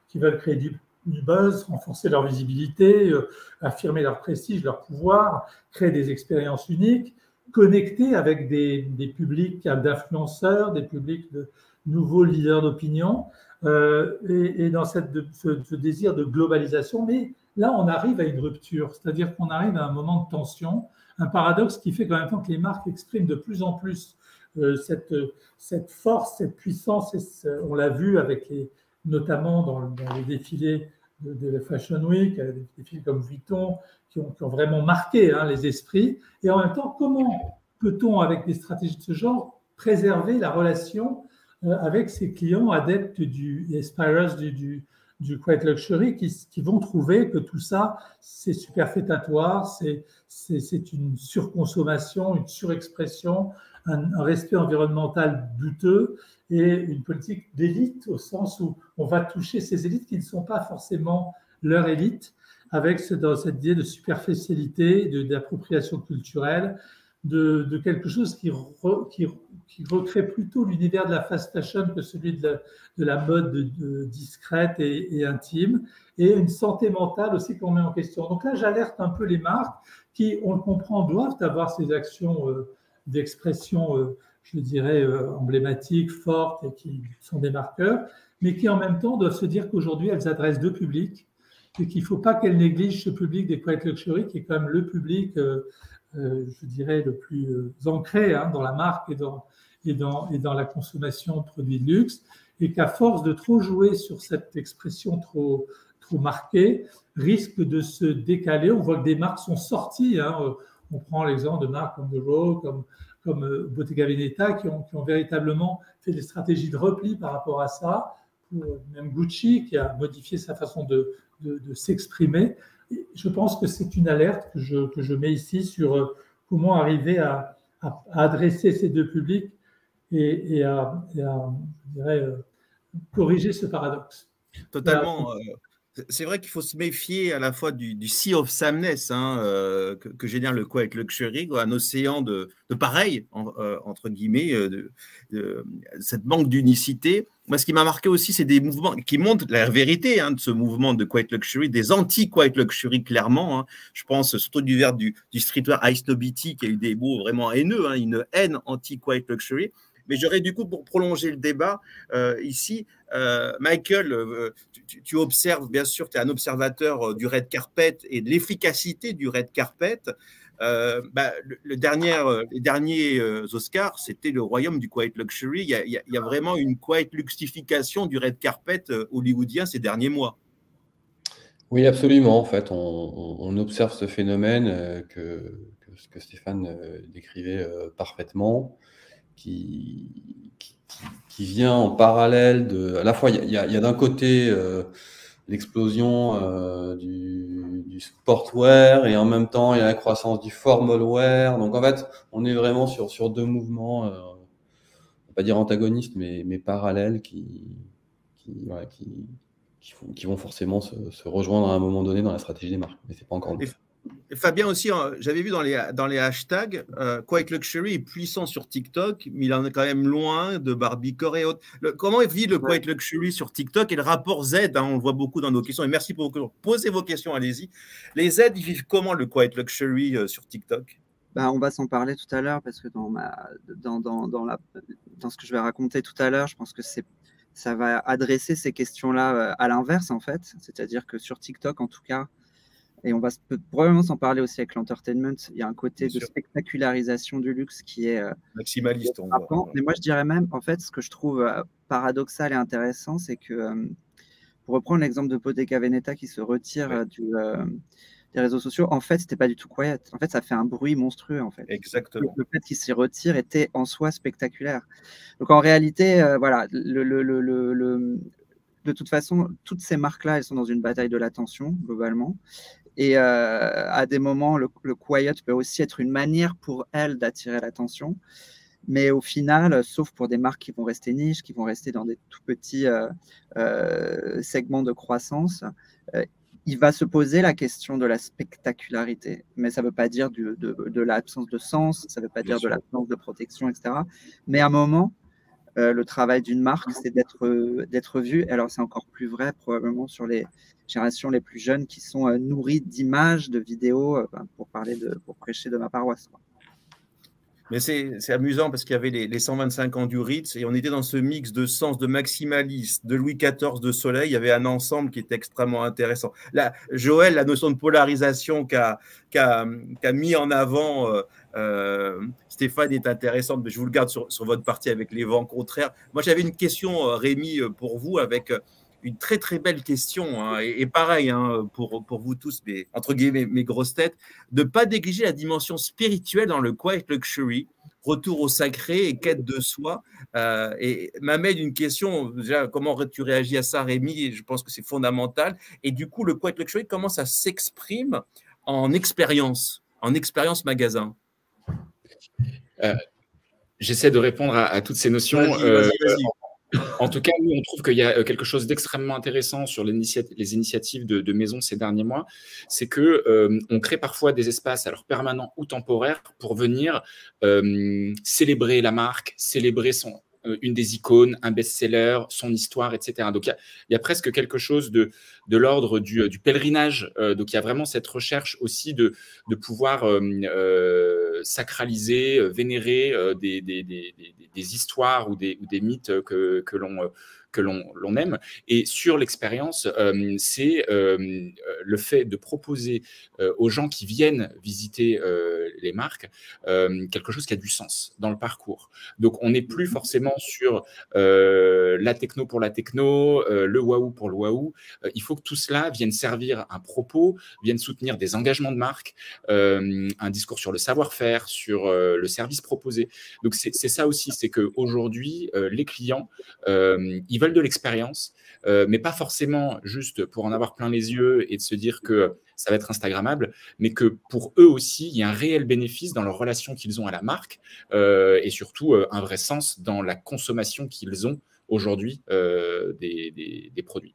Speaker 4: qui veulent créer du buzz, renforcer leur visibilité, affirmer leur prestige, leur pouvoir, créer des expériences uniques, connecter avec des publics d'influenceurs, des publics de nouveaux leaders d'opinion, et dans ce désir de globalisation. Mais là, on arrive à une rupture, c'est-à-dire qu'on arrive à un moment de tension, un paradoxe qui fait qu'en même temps que les marques expriment de plus en plus cette force, cette puissance, on l'a vu avec notamment dans les défilés de la Fashion Week, des défilés comme Vuitton, qui ont vraiment marqué les esprits. Et en même temps, comment peut-on, avec des stratégies de ce genre, préserver la relation avec ces clients adeptes du aspirers du quiet luxury qui vont trouver que tout ça, c'est superfétatoire, c'est une surconsommation, une surexpression, un respect environnemental douteux et une politique d'élite au sens où on va toucher ces élites qui ne sont pas forcément leur élite, avec cette idée de superficialité, d'appropriation culturelle, de quelque chose qui recrée plutôt l'univers de la fast fashion que celui de la mode discrète et intime, et une santé mentale aussi qu'on met en question. Donc là, j'alerte un peu les marques qui, on le comprend, doivent avoir ces actions d'expression, je dirais, emblématiques, fortes, et qui sont des marqueurs, mais qui en même temps doivent se dire qu'aujourd'hui, elles adressent deux publics, et qu'il ne faut pas qu'elles négligent ce public des quiet luxury, qui est quand même le public, je dirais, le plus ancré dans la marque et dans la consommation de produits de luxe, et qu'à force de trop jouer sur cette expression trop marquée, risque de se décaler. On voit que des marques sont sorties. On prend l'exemple de marques comme The Row, comme Bottega Veneta, qui ont véritablement fait des stratégies de repli par rapport à ça. Même Gucci, qui a modifié sa façon de s'exprimer. Je pense que c'est une alerte que je mets ici sur comment arriver à adresser ces deux publics et à je dirais, corriger ce paradoxe.
Speaker 1: Totalement. C'est vrai qu'il faut se méfier à la fois du sea of sameness que génère le quiet luxury, un océan de pareil, entre guillemets, cette manque d'unicité. Moi, ce qui m'a marqué aussi, c'est des mouvements qui montrent la vérité de ce mouvement de quiet luxury, des anti-quiet luxury, clairement. Je pense surtout du vers du streetwear Ice Nobity, qui a eu des mots vraiment haineux, une haine anti-quiet luxury. Mais j'aurais du coup, pour prolonger le débat ici, Michael, tu observes, bien sûr, tu es un observateur du red carpet et de l'efficacité du red carpet. Les derniers Oscars, c'était le royaume du quiet luxury. Il y a vraiment une quiet luxification du red carpet hollywoodien ces derniers mois.
Speaker 5: Oui, absolument. En fait, on observe ce phénomène que Stéphane décrivait parfaitement, qui vient en parallèle à la fois, il y a d'un côté l'explosion du sportwear, et en même temps, il y a la croissance du formalwear. Donc, en fait, on est vraiment sur deux mouvements, on ne va pas dire antagonistes, mais parallèles, qui vont forcément se rejoindre à un moment donné dans la stratégie des marques. Mais c'est pas encore le cas.
Speaker 1: Fabien aussi, j'avais vu dans les hashtags, quiet luxury est puissant sur TikTok, mais il en est quand même loin de Barbiecore et autres. Comment vit le quiet luxury sur TikTok et le rapport Z, on le voit beaucoup dans nos questions, et merci pour poser vos questions, allez-y. Les Z, ils vivent comment le quiet luxury sur TikTok?
Speaker 6: On va s'en parler tout à l'heure, parce que dans ce que je vais raconter tout à l'heure, je pense que ça va adresser ces questions-là à l'inverse, en fait. C'est-à-dire que sur TikTok, en tout cas, et on va probablement s'en parler aussi avec l'entertainment, il y a un côté de spectacularisation du luxe qui est
Speaker 1: maximaliste.
Speaker 6: Mais moi, je dirais même, en fait, ce que je trouve paradoxal et intéressant, c'est que, pour reprendre l'exemple de Bottega Veneta qui se retire des réseaux sociaux, en fait, c'était pas du tout quiet. En fait, ça fait un bruit monstrueux, en fait.
Speaker 1: Exactement.
Speaker 6: Le fait qu'il s'y retire était en soi spectaculaire. Donc, en réalité, voilà, de toute façon, toutes ces marques-là, elles sont dans une bataille de l'attention, globalement. Et à des moments, le quiet peut aussi être une manière pour elles d'attirer l'attention. Mais au final, sauf pour des marques qui vont rester niches, qui vont rester dans des tout petits segments de croissance, il va se poser la question de la spectacularité. Mais ça ne veut pas dire de l'absence de sens, ça ne veut pas dire de l'absence de protection, etc. Mais à un moment, le travail d'une marque, c'est d'être vu. Alors, c'est encore plus vrai probablement sur les générations les plus jeunes qui sont nourries d'images, de vidéos, pour prêcher de ma paroisse, quoi.
Speaker 1: Mais c'est amusant parce qu'il y avait les 125 ans du Ritz et on était dans ce mix de sens, de maximaliste, de Louis XIV, de Soleil. Il y avait un ensemble qui était extrêmement intéressant. Là, Joël, la notion de polarisation qu'a mis en avant Stéphane est intéressante, mais je vous le garde sur votre partie avec les vents contraires. Moi, j'avais une question, Rémi, pour vous, avec une très très belle question, hein, et pareil pour vous tous, mais entre guillemets mes grosses têtes, de ne pas négliger la dimension spirituelle dans le quiet luxury, retour au sacré et quête de soi. Et m'amène une question, déjà, comment tu réagis à ça, Rémi? Je pense que c'est fondamental. Et du coup, le quiet luxury, comment ça s'exprime en expérience magasin?
Speaker 2: J'essaie de répondre à toutes ces notions.
Speaker 1: Vas-y.
Speaker 2: En tout cas, nous, on trouve qu'il y a quelque chose d'extrêmement intéressant sur les initiatives de maisons ces derniers mois. C'est qu'on crée parfois des espaces, alors permanents ou temporaires, pour venir célébrer la marque, célébrer une des icônes, un best-seller, son histoire, etc. Donc, il y a presque quelque chose de l'ordre du pèlerinage. Donc, il y a vraiment cette recherche aussi de pouvoir sacraliser, vénérer des histoires ou des mythes que l'on aime. Et sur l'expérience, c'est le fait de proposer aux gens qui viennent visiter les marques quelque chose qui a du sens dans le parcours. Donc, on n'est plus forcément sur la techno pour la techno, le waouh pour le waouh. Il faut que tout cela vienne servir un propos, vienne soutenir des engagements de marque, un discours sur le savoir-faire, sur le service proposé. Donc, c'est ça aussi, c'est qu'aujourd'hui, les clients, ils veulent de l'expérience, mais pas forcément juste pour en avoir plein les yeux et de se dire que ça va être Instagrammable, mais que pour eux aussi, il y a un réel bénéfice dans leur relation qu'ils ont à la marque et surtout un vrai sens dans la consommation qu'ils ont aujourd'hui des produits.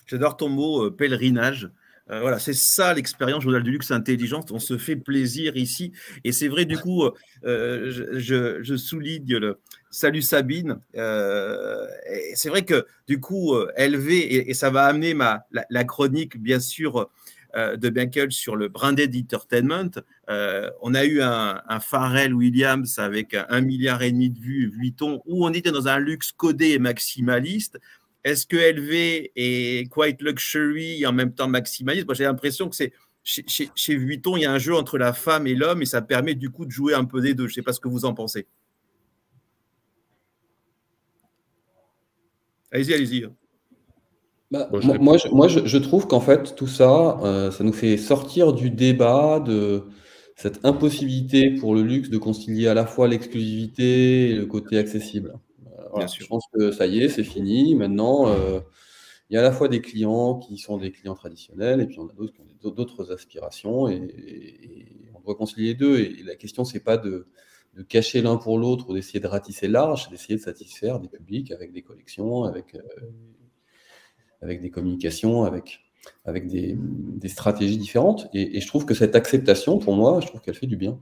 Speaker 1: J'adore ton mot pèlerinage. Voilà, c'est ça l'expérience Journal du Luxe intelligente. On se fait plaisir ici. Et c'est vrai, du coup, je souligne le salut Sabine. C'est vrai que, du coup, LV, et ça va amener la chronique, bien sûr, de Michael sur le Branded Entertainment. On a eu un Pharrell Williams avec 1,5 milliard de vues, Vuitton, où on était dans un luxe codé et maximaliste. Est-ce que LV est quiet luxury et en même temps maximaliste? Moi, j'ai l'impression que c'est chez Vuitton, il y a un jeu entre la femme et l'homme et ça permet du coup de jouer un peu des deux. Je ne sais pas ce que vous en pensez. Allez-y.
Speaker 5: Bah, moi, je trouve qu'en fait, tout ça, ça nous fait sortir du débat de cette impossibilité pour le luxe de concilier à la fois l'exclusivité et le côté accessible. Voilà, je pense que ça y est, c'est fini. Maintenant, il y a à la fois des clients qui sont des clients traditionnels et puis on a d'autres qui ont d'autres aspirations et on doit concilier les deux. Et la question, c'est pas de cacher l'un pour l'autre ou d'essayer de ratisser large, c'est d'essayer de satisfaire des publics avec des collections, avec des communications, avec des stratégies différentes. Et je trouve que cette acceptation, pour moi, je trouve qu'elle fait du bien.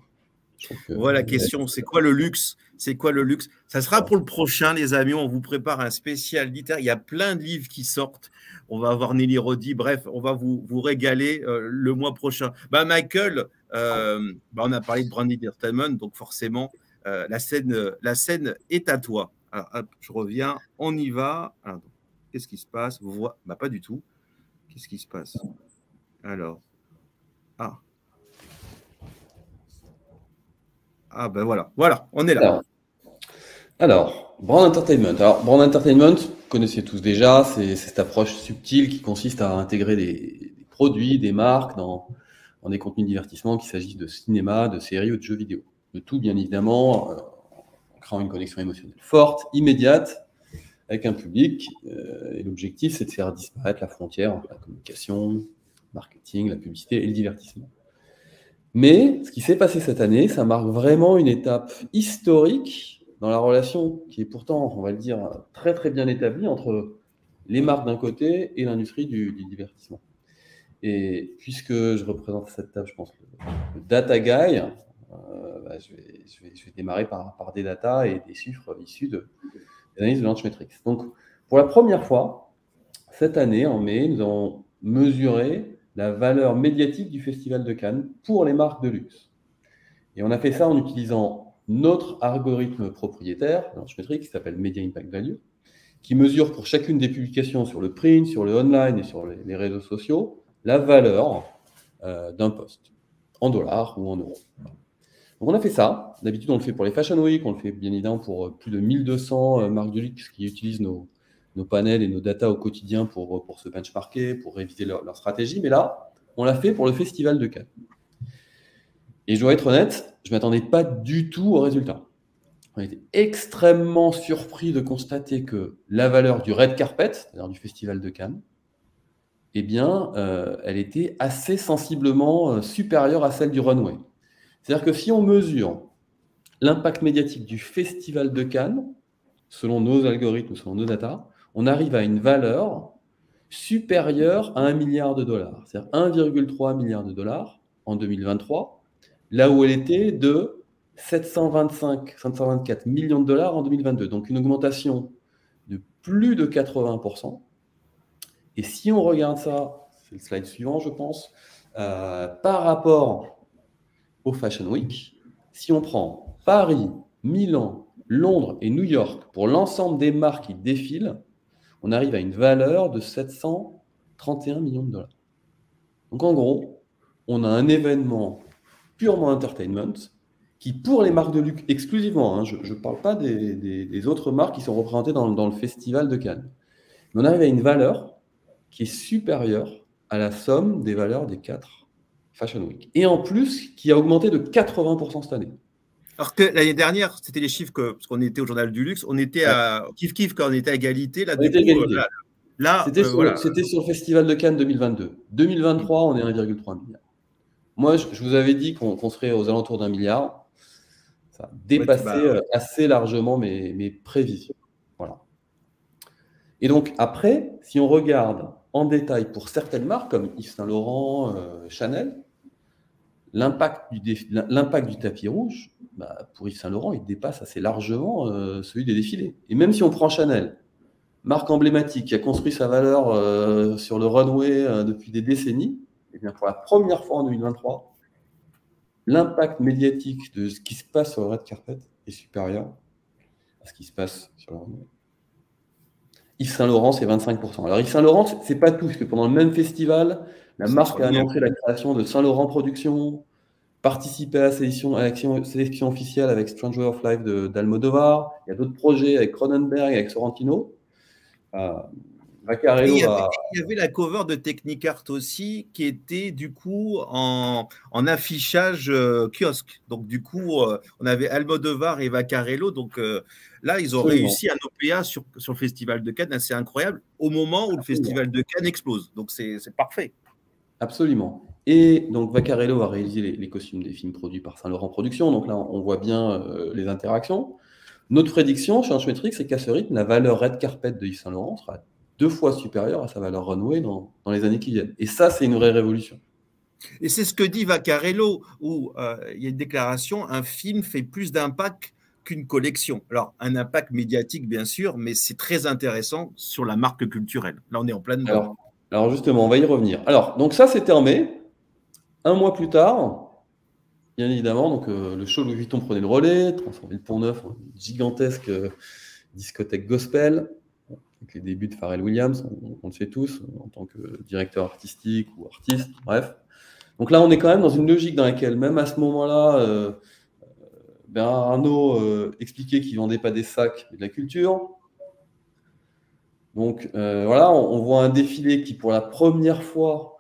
Speaker 1: Voilà la question, c'est quoi le luxe? C'est quoi le luxe? Ça sera pour le prochain, les amis. On vous prépare un spécial littéraire. Il y a plein de livres qui sortent. On va avoir Nelly Rodi. Bref, on va vous régaler le mois prochain. Michael, on a parlé de Branded Entertainment, donc forcément, la scène est à toi. Alors, hop, je reviens. On y va. Alors, qu'est-ce qui se passe? Vous voyez, pas du tout. Qu'est-ce qui se passe? Alors, voilà, on est là.
Speaker 5: Alors, Brand Entertainment. Alors, Brand Entertainment, vous connaissez tous déjà, c'est cette approche subtile qui consiste à intégrer des produits, des marques dans des contenus de divertissement, qu'il s'agisse de cinéma, de séries ou de jeux vidéo. Le tout, bien évidemment, en créant une connexion émotionnelle forte, immédiate, avec un public. Et l'objectif, c'est de faire disparaître la frontière entre la communication, le marketing, la publicité et le divertissement. Mais ce qui s'est passé cette année, ça marque vraiment une étape historique dans la relation qui est pourtant, on va le dire, très très bien établie entre les marques d'un côté et l'industrie du divertissement. Et puisque je représente à cette table, je pense, le data guy, je vais démarrer par des datas et des chiffres issus L'analyse de Launchmetrics. Donc, pour la première fois, cette année, en mai, nous avons mesuré la valeur médiatique du Festival de Cannes pour les marques de luxe. Et on a fait ça en utilisant notre algorithme propriétaire, Launchmetrics, qui s'appelle Media Impact Value, qui mesure pour chacune des publications sur le print, sur le online et sur les réseaux sociaux, la valeur d'un post, en dollars ou en euros. Donc on a fait ça. D'habitude, on le fait pour les Fashion Week, on le fait bien évidemment pour plus de 1200 marques de luxe qui utilisent nos panels et nos data au quotidien pour se benchmarker, pour réviser leur stratégie. Mais là, on l'a fait pour le Festival de Cannes. Et je dois être honnête, je ne m'attendais pas du tout au résultat. On était extrêmement surpris de constater que la valeur du red carpet, c'est-à-dire du Festival de Cannes, eh bien, elle était assez sensiblement supérieure à celle du runway. C'est-à-dire que si on mesure l'impact médiatique du Festival de Cannes, selon nos algorithmes, selon nos data, on arrive à une valeur supérieure à 1 milliard de dollars, c'est-à-dire 1,3 milliard de dollars en 2023, là où elle était de 724 millions de dollars en 2022. Donc une augmentation de plus de 80%. Et si on regarde ça, c'est le slide suivant, je pense, par rapport au Fashion Week, si on prend Paris, Milan, Londres et New York pour l'ensemble des marques qui défilent, on arrive à une valeur de 731 millions de dollars. Donc en gros, on a un événement purement entertainment qui, pour les marques de luxe exclusivement, hein, je ne parle pas des autres marques qui sont représentées dans le Festival de Cannes, mais on arrive à une valeur qui est supérieure à la somme des valeurs des 4 Fashion Week. Et en plus, qui a augmenté de 80% cette année.
Speaker 1: Alors que l'année dernière, c'était les chiffres parce qu'on était au Journal du Luxe, on était à kiff-kiff quand on était à égalité. Là,
Speaker 5: c'était sur le Festival de Cannes 2022. 2023, on est à 1,3 milliard. Moi, je vous avais dit qu'on serait aux alentours d'1 milliard. Ça a dépassé assez largement mes prévisions. Voilà. Et donc, après, si on regarde en détail pour certaines marques comme Yves Saint Laurent, Chanel, l'impact du tapis rouge, pour Yves Saint Laurent, il dépasse assez largement celui des défilés. Et même si on prend Chanel, marque emblématique qui a construit sa valeur sur le runway depuis des décennies, et bien pour la première fois en 2023, l'impact médiatique de ce qui se passe sur le red carpet est supérieur à ce qui se passe sur le runway. Yves Saint Laurent, c'est 25%. Alors Yves Saint Laurent, c'est pas tout, parce que pendant le même festival, la marque a annoncé la création de Saint Laurent Productions, participé à la sélection officielle avec Stranger of Life d'Almodovar. Il y a d'autres projets avec Cronenberg, avec Sorrentino.
Speaker 1: Vaccarello il y avait la cover de Technicart aussi, qui était du coup en affichage kiosque. Donc du coup, on avait Almodovar et Vaccarello. Donc là, ils ont réussi un OPA sur le Festival de Cannes assez incroyable au moment où le Festival de Cannes explose. Donc c'est parfait.
Speaker 5: Absolument. Et donc Vaccarello a réalisé les costumes des films produits par Saint Laurent Productions. Donc là, on voit bien les interactions. Notre prédiction chez Launchmetrics, c'est qu'à ce rythme, la valeur red carpet de Yves Saint Laurent sera 2 fois supérieure à sa valeur runway dans les années qui viennent. Et ça, c'est une vraie révolution.
Speaker 1: Et c'est ce que dit Vaccarello, où il y a une déclaration, un film fait plus d'impact qu'une collection. Alors, un impact médiatique, bien sûr, mais c'est très intéressant sur la marque culturelle. Là, on est en pleine dedans.
Speaker 5: Alors justement, on va y revenir. Alors, donc ça, c'était en mai. 1 mois plus tard, bien évidemment, donc, le show Louis Vuitton prenait le relais, transformait le Pont-Neuf en une gigantesque discothèque gospel. Avec les débuts de Pharrell Williams, on le sait tous, en tant que directeur artistique ou artiste, bref. Donc là, on est quand même dans une logique dans laquelle, même à ce moment-là, Bernard Arnault expliquait qu'il ne vendait pas des sacs, mais de la culture. Donc voilà, on voit un défilé qui, pour la première fois,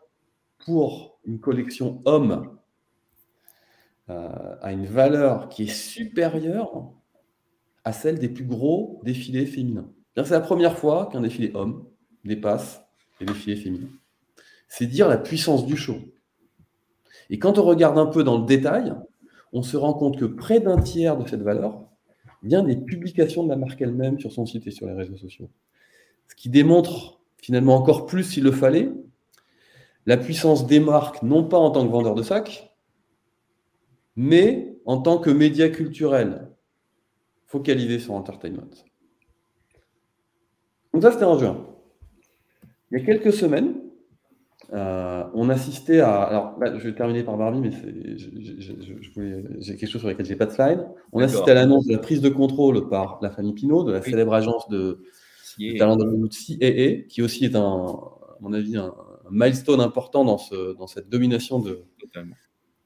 Speaker 5: pour une collection homme, a une valeur qui est supérieure à celle des plus gros défilés féminins. C'est la première fois qu'un défilé homme dépasse les défilés féminins. C'est dire la puissance du show. Et quand on regarde un peu dans le détail, on se rend compte que près d'un tiers de cette valeur vient des publications de la marque elle-même sur son site et sur les réseaux sociaux. Ce qui démontre finalement encore plus, s'il le fallait, la puissance des marques, non pas en tant que vendeur de sacs, mais en tant que média culturel focalisé sur l'entertainment. Donc ça, c'était en juin. Il y a quelques semaines, on assistait à... Alors là, je vais terminer par Barbie, mais j'ai quelque chose sur lequel je n'ai pas de slide. On assistait à l'annonce de la prise de contrôle par la famille Pinault, de la célèbre agence de talent d'Hollywood CAA, qui aussi est, à mon avis, un milestone important dans cette domination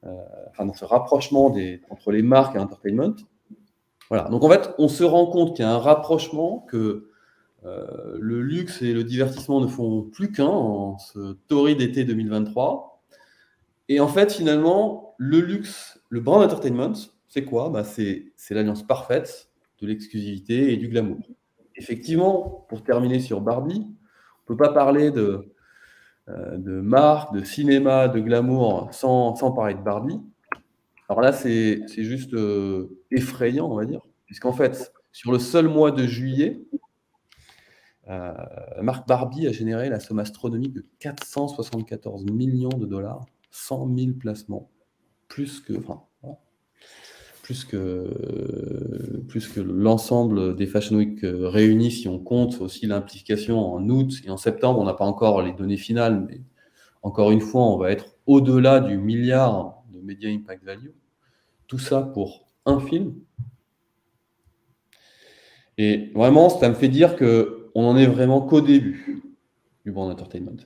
Speaker 5: dans ce rapprochement entre les marques et l'entertainment. Voilà. Donc en fait, on se rend compte qu'il y a un rapprochement, que le luxe et le divertissement ne font plus qu'un en ce torride été 2023. Et en fait, finalement, le luxe, le brand entertainment, c'est quoi? C'est l'alliance parfaite de l'exclusivité et du glamour. Effectivement, pour terminer sur Barbie, on ne peut pas parler de marque, de cinéma, de glamour sans parler de Barbie. Alors là, c'est juste effrayant, on va dire, puisqu'en fait, sur le seul mois de juillet, la marque Barbie a généré la somme astronomique de 474 millions de dollars, 100 000 placements, plus que l'ensemble des Fashion Week réunis, si on compte aussi l'implication en août et en septembre. On n'a pas encore les données finales, mais encore une fois, on va être au-delà du milliard de Media Impact Value. Tout ça pour un film. Et vraiment, ça me fait dire qu'on n'en est vraiment qu'au début du brand entertainment.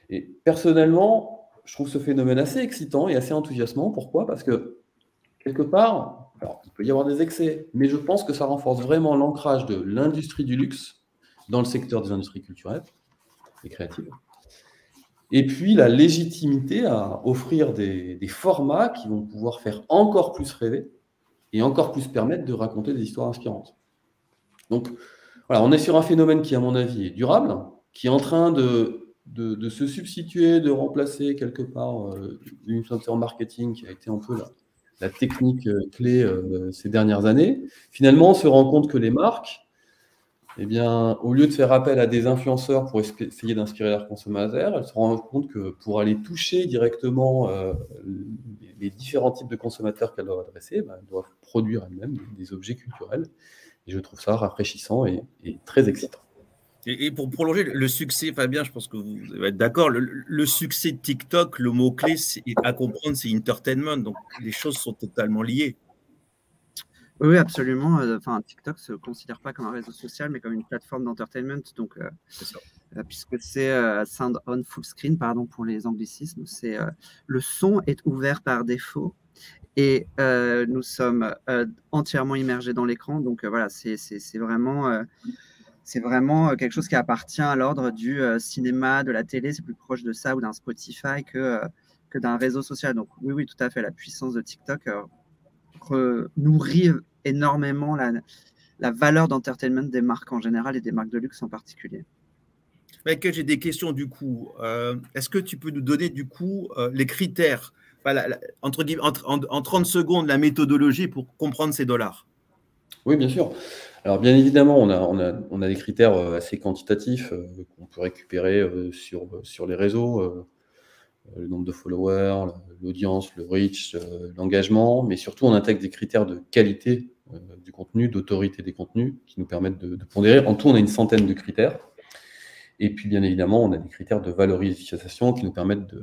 Speaker 5: Et personnellement, je trouve ce phénomène assez excitant et assez enthousiasmant. Pourquoi? Parce que, quelque part, alors, il peut y avoir des excès, mais je pense que ça renforce vraiment l'ancrage de l'industrie du luxe dans le secteur des industries culturelles et créatives. Et puis, la légitimité à offrir des formats qui vont pouvoir faire encore plus rêver et encore plus permettre de raconter des histoires inspirantes. Donc, voilà, on est sur un phénomène qui, à mon avis, est durable, qui est en train de se substituer, de remplacer quelque part l'influencer marketing qui a été un peu la technique clé ces dernières années. Finalement, on se rend compte que les marques, eh bien, au lieu de faire appel à des influenceurs pour essayer d'inspirer leurs consommateurs, elles se rendent compte que pour aller toucher directement les différents types de consommateurs qu'elles doivent adresser, elles doivent produire elles-mêmes des objets culturels. Et je trouve ça rafraîchissant et très excitant.
Speaker 1: Et pour prolonger le succès, Fabien, je pense que vous allez être d'accord, le succès de TikTok, le mot-clé à comprendre, c'est entertainment. Donc, les choses sont totalement liées.
Speaker 6: Oui, absolument. Enfin, TikTok ne se considère pas comme un réseau social, mais comme une plateforme d'entertainment. Donc, puisque c'est sound on full screen, pardon pour les anglicismes, c'est le son est ouvert par défaut. Et nous sommes entièrement immergés dans l'écran. Donc voilà, c'est vraiment quelque chose qui appartient à l'ordre du cinéma, de la télé. C'est plus proche de ça ou d'un Spotify que d'un réseau social. Donc oui, tout à fait. La puissance de TikTok nourrit énormément la valeur d'entertainment des marques en général et des marques de luxe en particulier.
Speaker 1: Michael, j'ai des questions du coup. Est-ce que tu peux nous donner du coup les critères, en 30 secondes, la méthodologie pour comprendre ces dollars?
Speaker 5: Oui, bien sûr. Alors, bien évidemment, on a des critères assez quantitatifs qu'on peut récupérer sur les réseaux, le nombre de followers, l'audience, le reach, l'engagement, mais surtout, on intègre des critères de qualité du contenu, d'autorité des contenus, qui nous permettent de pondérer. En tout, on a une centaine de critères. Et puis, bien évidemment, on a des critères de valorisation qui nous permettent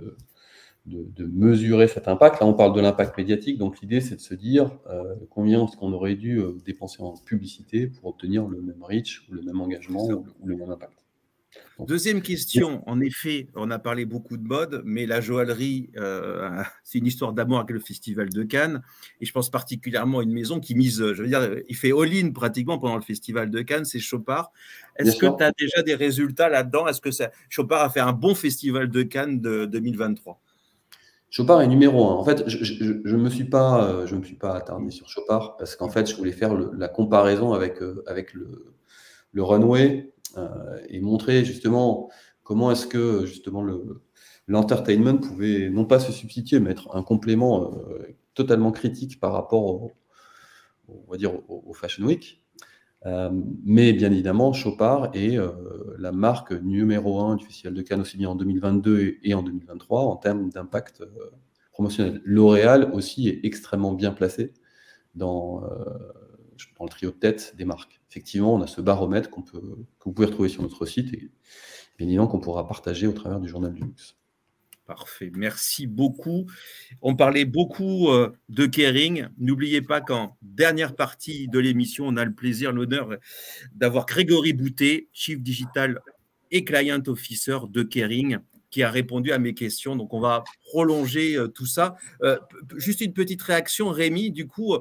Speaker 5: de mesurer cet impact. Là, on parle de l'impact médiatique, donc l'idée, c'est de se dire combien est-ce qu'on aurait dû dépenser en publicité pour obtenir le même reach, ou le même engagement, ou le même impact.
Speaker 1: Donc, deuxième question, en effet, on a parlé beaucoup de mode, mais la joaillerie, c'est une histoire d'amour avec le Festival de Cannes, et je pense particulièrement à une maison qui mise, je veux dire, il fait all-in pratiquement pendant le Festival de Cannes, c'est Chopard. Est-ce que tu as déjà des résultats là-dedans? Est-ce que Chopard a fait un bon Festival de Cannes de 2023?
Speaker 5: Chopard est numéro 1. En fait, je me suis pas attardé sur Chopard parce qu'en fait, je voulais faire la comparaison avec le runway et montrer justement comment est-ce que justement l'entertainment pouvait non pas se substituer, mais être un complément totalement critique par rapport on va dire au Fashion Week. Mais bien évidemment, Chopard est la marque numéro 1 du Festival de Cannes, aussi bien en 2022 et en 2023, en termes d'impact promotionnel. L'Oréal aussi est extrêmement bien placé dans dans le trio de tête des marques. Effectivement, on a ce baromètre que vous pouvez retrouver sur notre site et bien évidemment qu'on pourra partager au travers du journal du luxe.
Speaker 1: Parfait, merci beaucoup. On parlait beaucoup de Kering. N'oubliez pas qu'en dernière partie de l'émission, on a le plaisir, l'honneur d'avoir Grégory Boutet, Chief Digital et Client Officer de Kering, qui a répondu à mes questions. Donc, on va prolonger tout ça. Juste une petite réaction, Rémi. Du coup,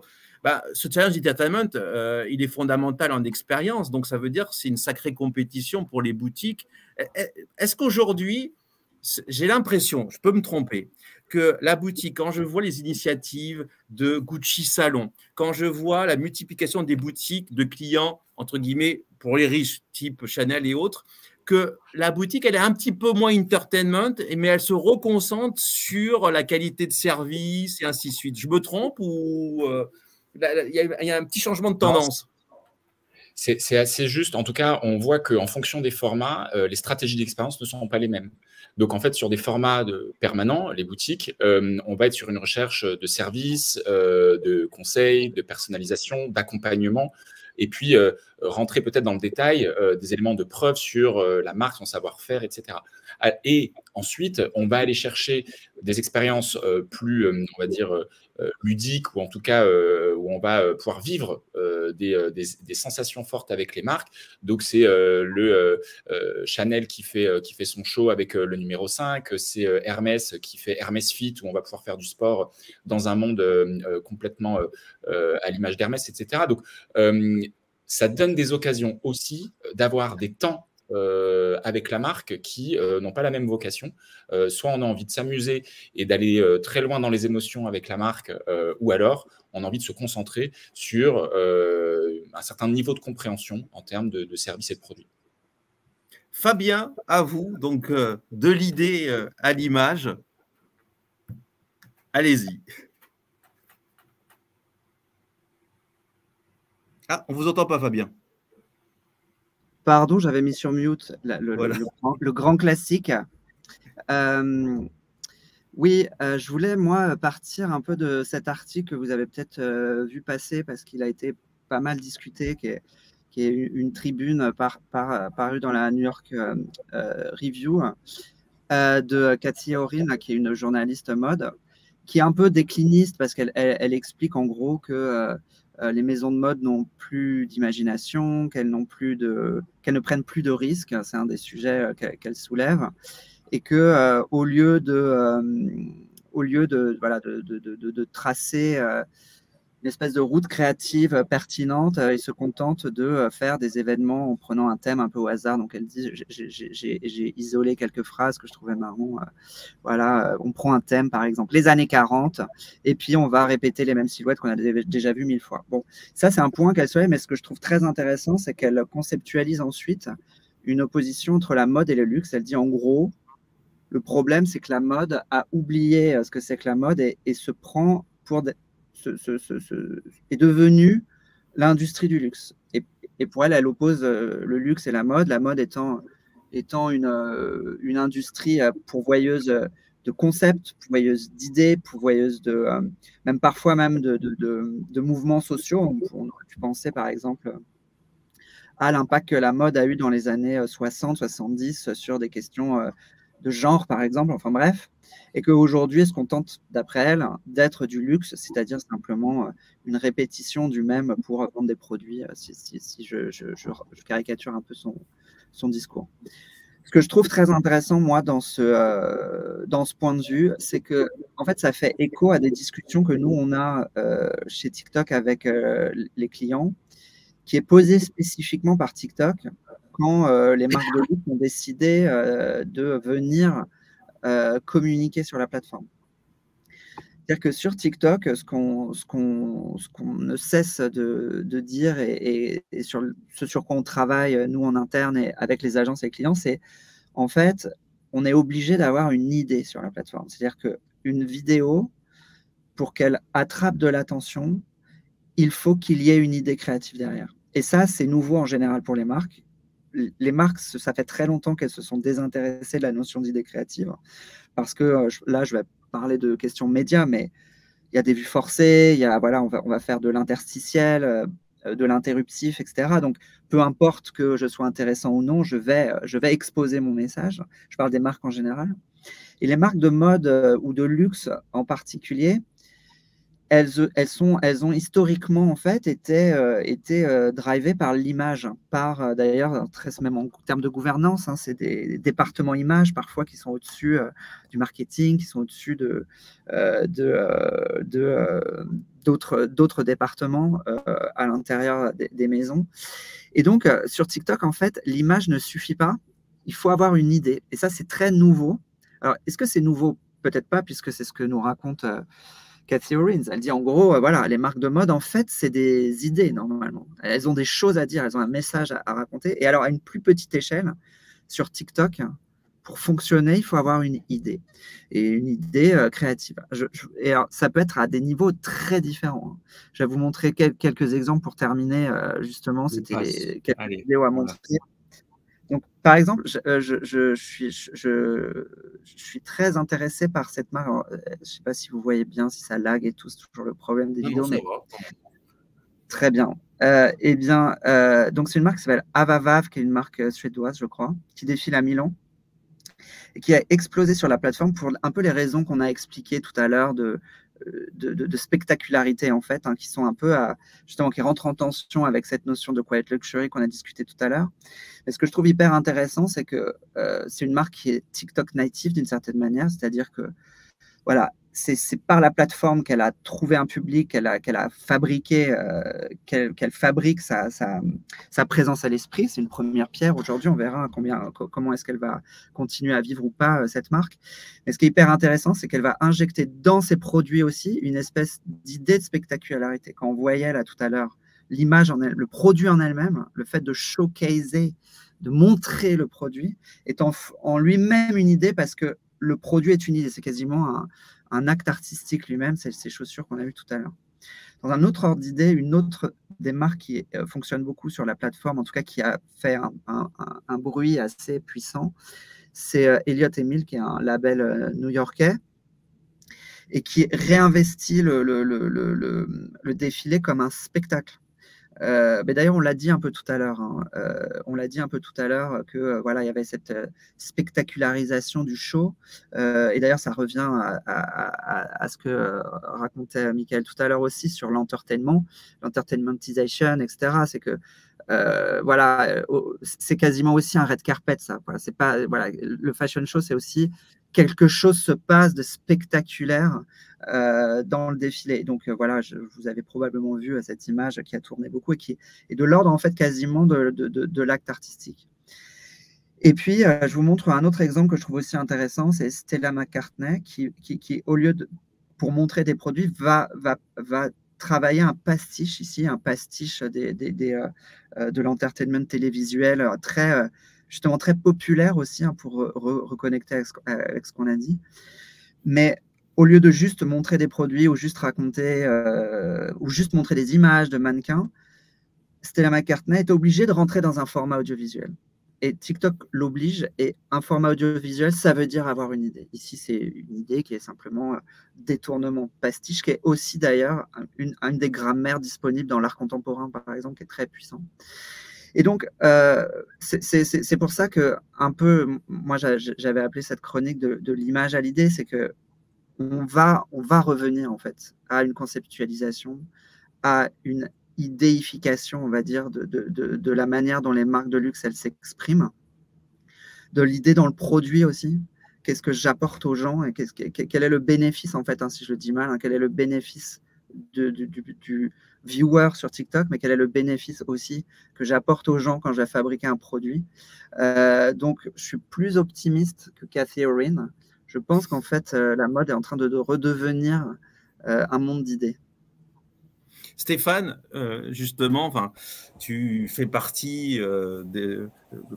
Speaker 1: ce challenge entertainment, il est fondamental en expérience. Donc, ça veut dire que c'est une sacrée compétition pour les boutiques. Est-ce qu'aujourd'hui, j'ai l'impression, je peux me tromper, que la boutique, quand je vois les initiatives de Gucci Salon, quand je vois la multiplication des boutiques de clients, entre guillemets, pour les riches, type Chanel et autres, que la boutique, elle est un petit peu moins entertainment, mais elle se reconcentre sur la qualité de service et ainsi de suite. Je me trompe ou il y a un petit changement de tendance?
Speaker 2: C'est assez juste. En tout cas, on voit qu'en fonction des formats, les stratégies d'expérience ne sont pas les mêmes. Donc, en fait, sur des formats permanents, les boutiques, on va être sur une recherche de services, de conseils, de personnalisation, d'accompagnement, et puis rentrer peut-être dans le détail des éléments de preuve sur la marque, son savoir-faire, etc. Et ensuite, on va aller chercher des expériences plus, on va dire, ludiques, ou en tout cas où on va pouvoir vivre des sensations fortes avec les marques. Donc, c'est le Chanel qui fait son show avec le numéro 5, c'est Hermès qui fait Hermès Fit, où on va pouvoir faire du sport dans un monde complètement à l'image d'Hermès, etc. Donc, ça donne des occasions aussi d'avoir des temps avec la marque qui n'ont pas la même vocation. Soit on a envie de s'amuser et d'aller très loin dans les émotions avec la marque, ou alors on a envie de se concentrer sur un certain niveau de compréhension en termes de services et de produits.
Speaker 1: Fabien, à vous, donc de l'idée à l'image. Allez-y. Ah, on ne vous entend pas, Fabien.
Speaker 6: Pardon, j'avais mis sur mute le grand classique. Oui, je voulais, moi, partir un peu de cet article que vous avez peut-être vu passer parce qu'il a été pas mal discuté, qui est une tribune parue dans la New York Review de Cathy Orin, qui est une journaliste mode, qui est un peu décliniste parce qu'elle explique en gros que les maisons de mode n'ont plus d'imagination, qu'elles ne prennent plus de risques. C'est un des sujets qu'elle soulève. Et que au lieu de tracer une espèce de route créative pertinente, ils se contentent de faire des événements en prenant un thème un peu au hasard. Donc elle dit, j'ai isolé quelques phrases que je trouvais marrant. On prend un thème, par exemple, les années 40, et puis on va répéter les mêmes silhouettes qu'on a déjà vues 1000 fois. Bon, ça c'est un point qu'elle soulève, mais ce que je trouve très intéressant, c'est qu'elle conceptualise ensuite une opposition entre la mode et le luxe. Elle dit en gros, le problème, c'est que la mode a oublié ce que c'est que la mode et se prend pour est devenue l'industrie du luxe. Et pour elle, elle oppose le luxe et la mode étant une industrie pourvoyeuse de concepts, pourvoyeuse d'idées, pourvoyeuse même parfois de mouvements sociaux. On aurait pu penser par exemple à l'impact que la mode a eu dans les années 60-70 sur des questions de genre, par exemple, enfin bref, et qu'aujourd'hui, elle se contente, d'après elle, d'être du luxe, c'est-à-dire simplement une répétition du même pour vendre des produits, si je caricature un peu son discours. Ce que je trouve très intéressant, moi, dans ce point de vue, c'est que, en fait, ça fait écho à des discussions que nous, on a chez TikTok avec les clients, qui est posée spécifiquement par TikTok quand les marques de luxe ont décidé de venir communiquer sur la plateforme. C'est-à-dire que sur TikTok, ce qu'on ne cesse de dire et ce sur quoi on travaille, nous, en interne et avec les agences et les clients, c'est en fait, on est obligé d'avoir une idée sur la plateforme. C'est-à-dire qu'une vidéo, pour qu'elle attrape de l'attention, il faut qu'il y ait une idée créative derrière. Et ça, c'est nouveau en général pour les marques. Les marques, ça fait très longtemps qu'elles se sont désintéressées de la notion d'idée créative. Parce que là, je vais parler de questions médias, mais il y a des vues forcées, on va faire de l'interstitiel. de l'interruptif, etc. Donc, peu importe que je sois intéressant ou non, je vais exposer mon message. Je parle des marques en général. Et les marques de mode ou de luxe en particulier, elles ont historiquement en fait été drivées par l'image, par d'ailleurs, même en termes de gouvernance, hein, c'est des départements images parfois qui sont au-dessus du marketing, qui sont au-dessus d'autres départements à l'intérieur des maisons. Et donc, sur TikTok, en fait, l'image ne suffit pas. Il faut avoir une idée. Et ça, c'est très nouveau. Alors, est-ce que c'est nouveau? Peut-être pas, puisque c'est ce que nous raconte Cathy O'Reilly. Elle dit en gros, voilà, les marques de mode, en fait, c'est des idées normalement. Elles ont des choses à dire, elles ont un message à raconter. Et alors, à une plus petite échelle, sur TikTok, pour fonctionner, il faut avoir une idée. Et une idée créative. Et alors, ça peut être à des niveaux très différents. Je vais vous montrer quelques exemples pour terminer. Justement, c'était quelques vidéos à montrer. Donc, par exemple, je suis très intéressé par cette marque. Alors, je ne sais pas si vous voyez bien, si ça lag et tout, c'est toujours le problème des vidéos. Mais... Très bien. Eh bien, donc c'est une marque qui s'appelle Avavav, qui est une marque suédoise, je crois, qui défile à Milan et qui a explosé sur la plateforme pour un peu les raisons qu'on a expliquées tout à l'heure de spectacularité en fait, hein, qui sont un peu justement qui rentrent en tension avec cette notion de quiet luxury qu'on a discuté tout à l'heure. Mais ce que je trouve hyper intéressant, c'est que c'est une marque qui est TikTok native d'une certaine manière, c'est-à-dire que voilà, c'est par la plateforme qu'elle a trouvé un public, qu'elle a fabriqué, qu'elle fabrique sa présence à l'esprit. C'est une première pierre. Aujourd'hui, on verra comment est-ce qu'elle va continuer à vivre ou pas, cette marque. Mais ce qui est hyper intéressant, c'est qu'elle va injecter dans ses produits aussi une espèce d'idée de spectacularité. Quand on voyait là tout à l'heure l'image, le produit en elle-même, le fait de showcaser, de montrer le produit, est en lui-même une idée parce que le produit est une idée. C'est quasiment un acte artistique lui-même, c'est ces chaussures qu'on a vues tout à l'heure. Dans un autre ordre d'idée, une autre des marques qui fonctionne beaucoup sur la plateforme, en tout cas qui a fait un bruit assez puissant, c'est Elliott & Mill, qui est un label new-yorkais et qui réinvestit le défilé comme un spectacle. Mais d'ailleurs, on l'a dit un peu tout à l'heure. Hein, on l'a dit un peu tout à l'heure que voilà, il y avait cette spectacularisation du show. Et d'ailleurs, ça revient à ce que racontait Michael tout à l'heure aussi sur l'entertainmentisation, etc. C'est que voilà, c'est quasiment aussi un red carpet, ça. Voilà, c'est pas, voilà, le fashion show, c'est aussi quelque chose se passe de spectaculaire dans le défilé. Donc voilà, vous avez probablement vu cette image qui a tourné beaucoup et qui est de l'ordre en fait quasiment de l'acte artistique. Et puis, je vous montre un autre exemple que je trouve aussi intéressant, c'est Stella McCartney qui au lieu pour montrer des produits, va travailler un pastiche ici, un pastiche de l'entertainment télévisuel justement très populaire aussi, hein, pour reconnecter avec ce qu'on a dit. Mais au lieu de juste montrer des produits ou juste raconter ou juste montrer des images de mannequins, Stella McCartney est obligée de rentrer dans un format audiovisuel. Et TikTok l'oblige, et un format audiovisuel, ça veut dire avoir une idée. Ici, c'est une idée qui est simplement détournement pastiche, qui est aussi d'ailleurs une des grammaires disponibles dans l'art contemporain, par exemple, qui est très puissant. Et donc, c'est pour ça que, un peu, moi, j'avais appelé cette chronique de l'image à l'idée, c'est que on va revenir, en fait, à une conceptualisation, à une idéification, on va dire, de la manière dont les marques de luxe, elles s'expriment, de l'idée dans le produit aussi. Qu'est-ce que j'apporte aux gens et quel est le bénéfice, en fait, hein, si je le dis mal, hein, quel est le bénéfice du viewer sur TikTok, mais quel est le bénéfice aussi que j'apporte aux gens quand je vais fabriquer un produit. Donc, je suis plus optimiste que Cathy O'Reilly. Je pense qu'en fait, la mode est en train de redevenir un monde d'idées.
Speaker 1: Stéphane, justement, enfin, tu fais partie,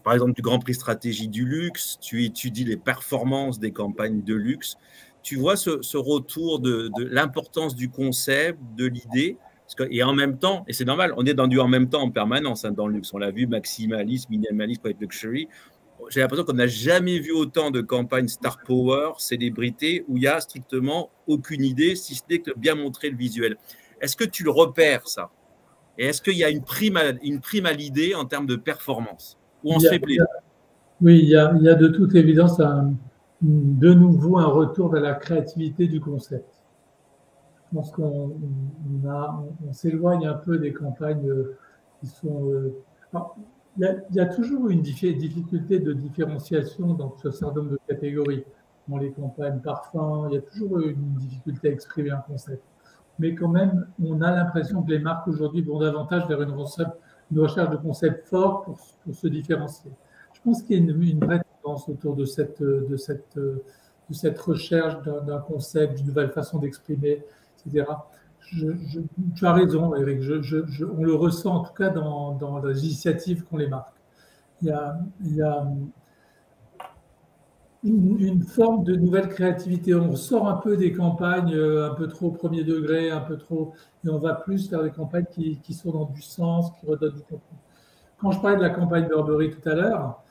Speaker 1: par exemple, du Grand Prix Stratégie du Luxe, tu étudies les performances des campagnes de luxe. Tu vois ce retour de l'importance du concept, de l'idée, et en même temps, et c'est normal, on est dans du en même temps en permanence, hein, dans le luxe. On l'a vu, maximalisme, minimalisme, quiet luxury. J'ai l'impression qu'on n'a jamais vu autant de campagnes star power, célébrité, où il n'y a strictement aucune idée, si ce n'est que bien montrer le visuel. Est-ce que tu le repères, ça? Et est-ce qu'il y a une prime à l'idée en termes de performance? Ou on se fait plaisir?
Speaker 4: Oui, il y a de toute évidence de nouveau un retour vers la créativité du concept. Je pense qu'on s'éloigne un peu des campagnes qui sont… Alors, il y a toujours une difficulté de différenciation dans ce certain nombre de catégories. Dans les campagnes parfums, il y a toujours une difficulté à exprimer un concept. Mais quand même, on a l'impression que les marques aujourd'hui vont davantage vers une recherche de concepts forts pour se différencier. Je pense qu'il y a une vraie tendance autour de cette recherche d'un concept, d'une nouvelle façon d'exprimer, etc. Tu as raison, Eric. On le ressent en tout cas dans les initiatives qu'ont les marques. Il y a une forme de nouvelle créativité. On sort un peu des campagnes un peu trop premier degré, un peu trop, et on va plus vers des campagnes qui sont dans du sens, qui redonnent du contenu. Quand je parlais de la campagne Burberry tout à l'heure,